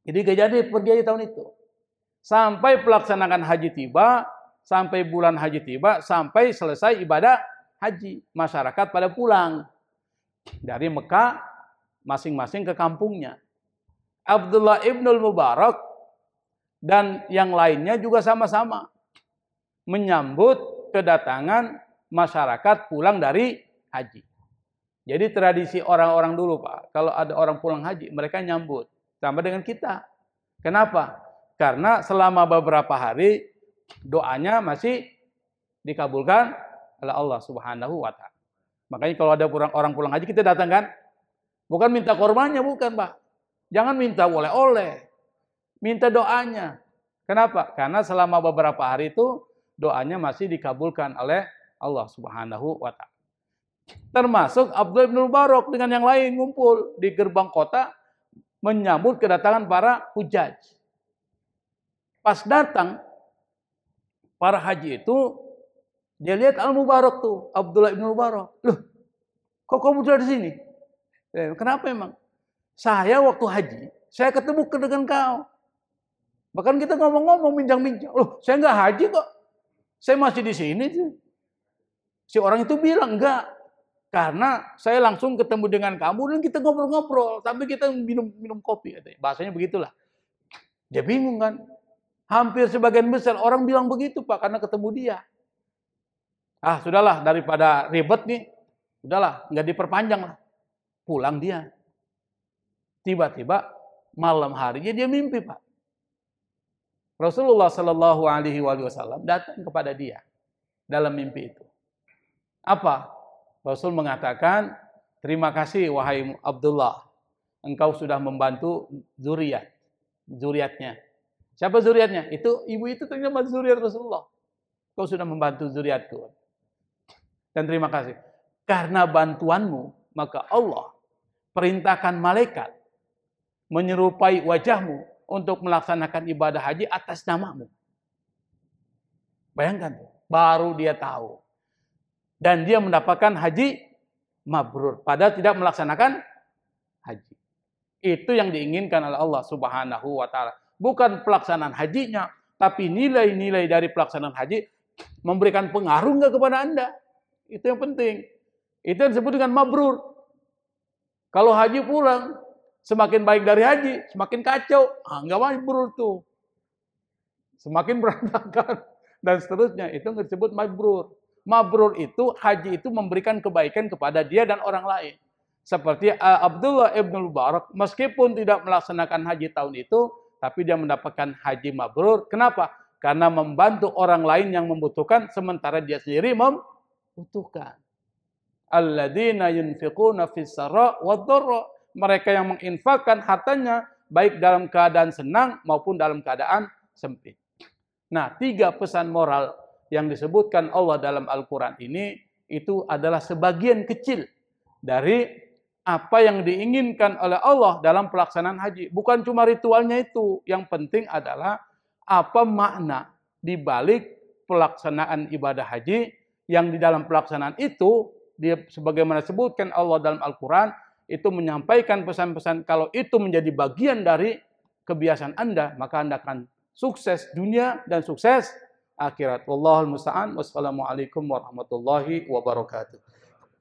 Jadi enggak jadi pergi haji tahun itu. Sampai pelaksanaan haji tiba, sampai bulan haji tiba, sampai selesai ibadah haji. Masyarakat pada pulang dari Mekah masing-masing ke kampungnya. Abdullah ibn Mubarak dan yang lainnya juga sama-sama menyambut kedatangan masyarakat pulang dari haji. Jadi tradisi orang-orang dulu, Pak, kalau ada orang pulang haji, mereka nyambut. Sama dengan kita. Kenapa? Karena selama beberapa hari, doanya masih dikabulkan oleh Allah Subhanahu wa Ta'ala. Makanya kalau ada orang pulang haji, kita datang kan? Bukan minta korbannya, bukan, Pak. Jangan minta oleh-oleh. Minta doanya. Kenapa? Karena selama beberapa hari itu, doanya masih dikabulkan oleh Allah Subhanahu wa Ta'ala. Termasuk Abdullah bin Mubarak dengan yang lain ngumpul di gerbang kota menyambut kedatangan para hujaj. Pas datang para haji itu, dia lihat Al-Mubarak tuh, Abdullah bin Mubarak. Loh, kok kamu sudah di sini? Kenapa emang? Saya waktu haji, saya ketemu dengan kau. Bahkan kita ngomong-ngomong, bincang-bincang. Loh, saya nggak haji kok. Saya masih di sini. Si orang itu bilang, enggak. Karena saya langsung ketemu dengan kamu dan kita ngobrol-ngobrol. Sampai kita minum kopi. Bahasanya begitulah. Dia bingung kan. Hampir sebagian besar orang bilang begitu, Pak. Karena ketemu dia. Ah, sudahlah. Daripada ribet nih. Udahlah. Nggak diperpanjang lah. Pulang dia. Tiba-tiba malam harinya dia mimpi, Pak. Rasulullah Shallallahu Alaihi Wasallam datang kepada dia dalam mimpi itu. Apa? Rasul mengatakan, terima kasih wahai Abdullah, engkau sudah membantu zuriatnya. Siapa zuriatnya? Itu ibu itu ternyata zuriat Rasulullah. Kau sudah membantu zuriatku. Dan terima kasih. Karena bantuanmu, maka Allah perintahkan malaikat menyerupai wajahmu untuk melaksanakan ibadah haji atas namamu. Bayangkan, baru dia tahu. Dan dia mendapatkan haji mabrur. Padahal tidak melaksanakan haji. Itu yang diinginkan oleh Allah Subhanahu wa Ta'ala. Bukan pelaksanaan hajinya, tapi nilai-nilai dari pelaksanaan haji memberikan pengaruh nggak kepada Anda. Itu yang penting. Itu yang disebut dengan mabrur. Kalau haji pulang, semakin baik dari haji, semakin kacau. Nggak mabrur tuh. Semakin berantakan. Dan seterusnya. Itu nggak disebut mabrur. Mabrur itu, haji itu memberikan kebaikan kepada dia dan orang lain. Seperti Abdullah ibn Mubarak, meskipun tidak melaksanakan haji tahun itu, tapi dia mendapatkan haji mabrur. Kenapa? Karena membantu orang lain yang membutuhkan, sementara dia sendiri membutuhkan. Alladzina yunfiquna fis-sarra wad-dharra. Mereka yang menginfakkan hartanya, baik dalam keadaan senang maupun dalam keadaan sempit. Nah, 3 pesan moral yang disebutkan Allah dalam Al-Quran ini, itu adalah sebagian kecil dari apa yang diinginkan oleh Allah dalam pelaksanaan haji. Bukan cuma ritualnya itu, yang penting adalah apa makna di balik pelaksanaan ibadah haji, yang di dalam pelaksanaan itu, dia sebagaimana disebutkan Allah dalam Al-Quran, itu menyampaikan pesan-pesan, kalau itu menjadi bagian dari kebiasaan Anda, maka Anda akan sukses dunia dan sukses akhirat. Wallahul musta'an. Wassalamualaikum warahmatullahi wabarakatuh.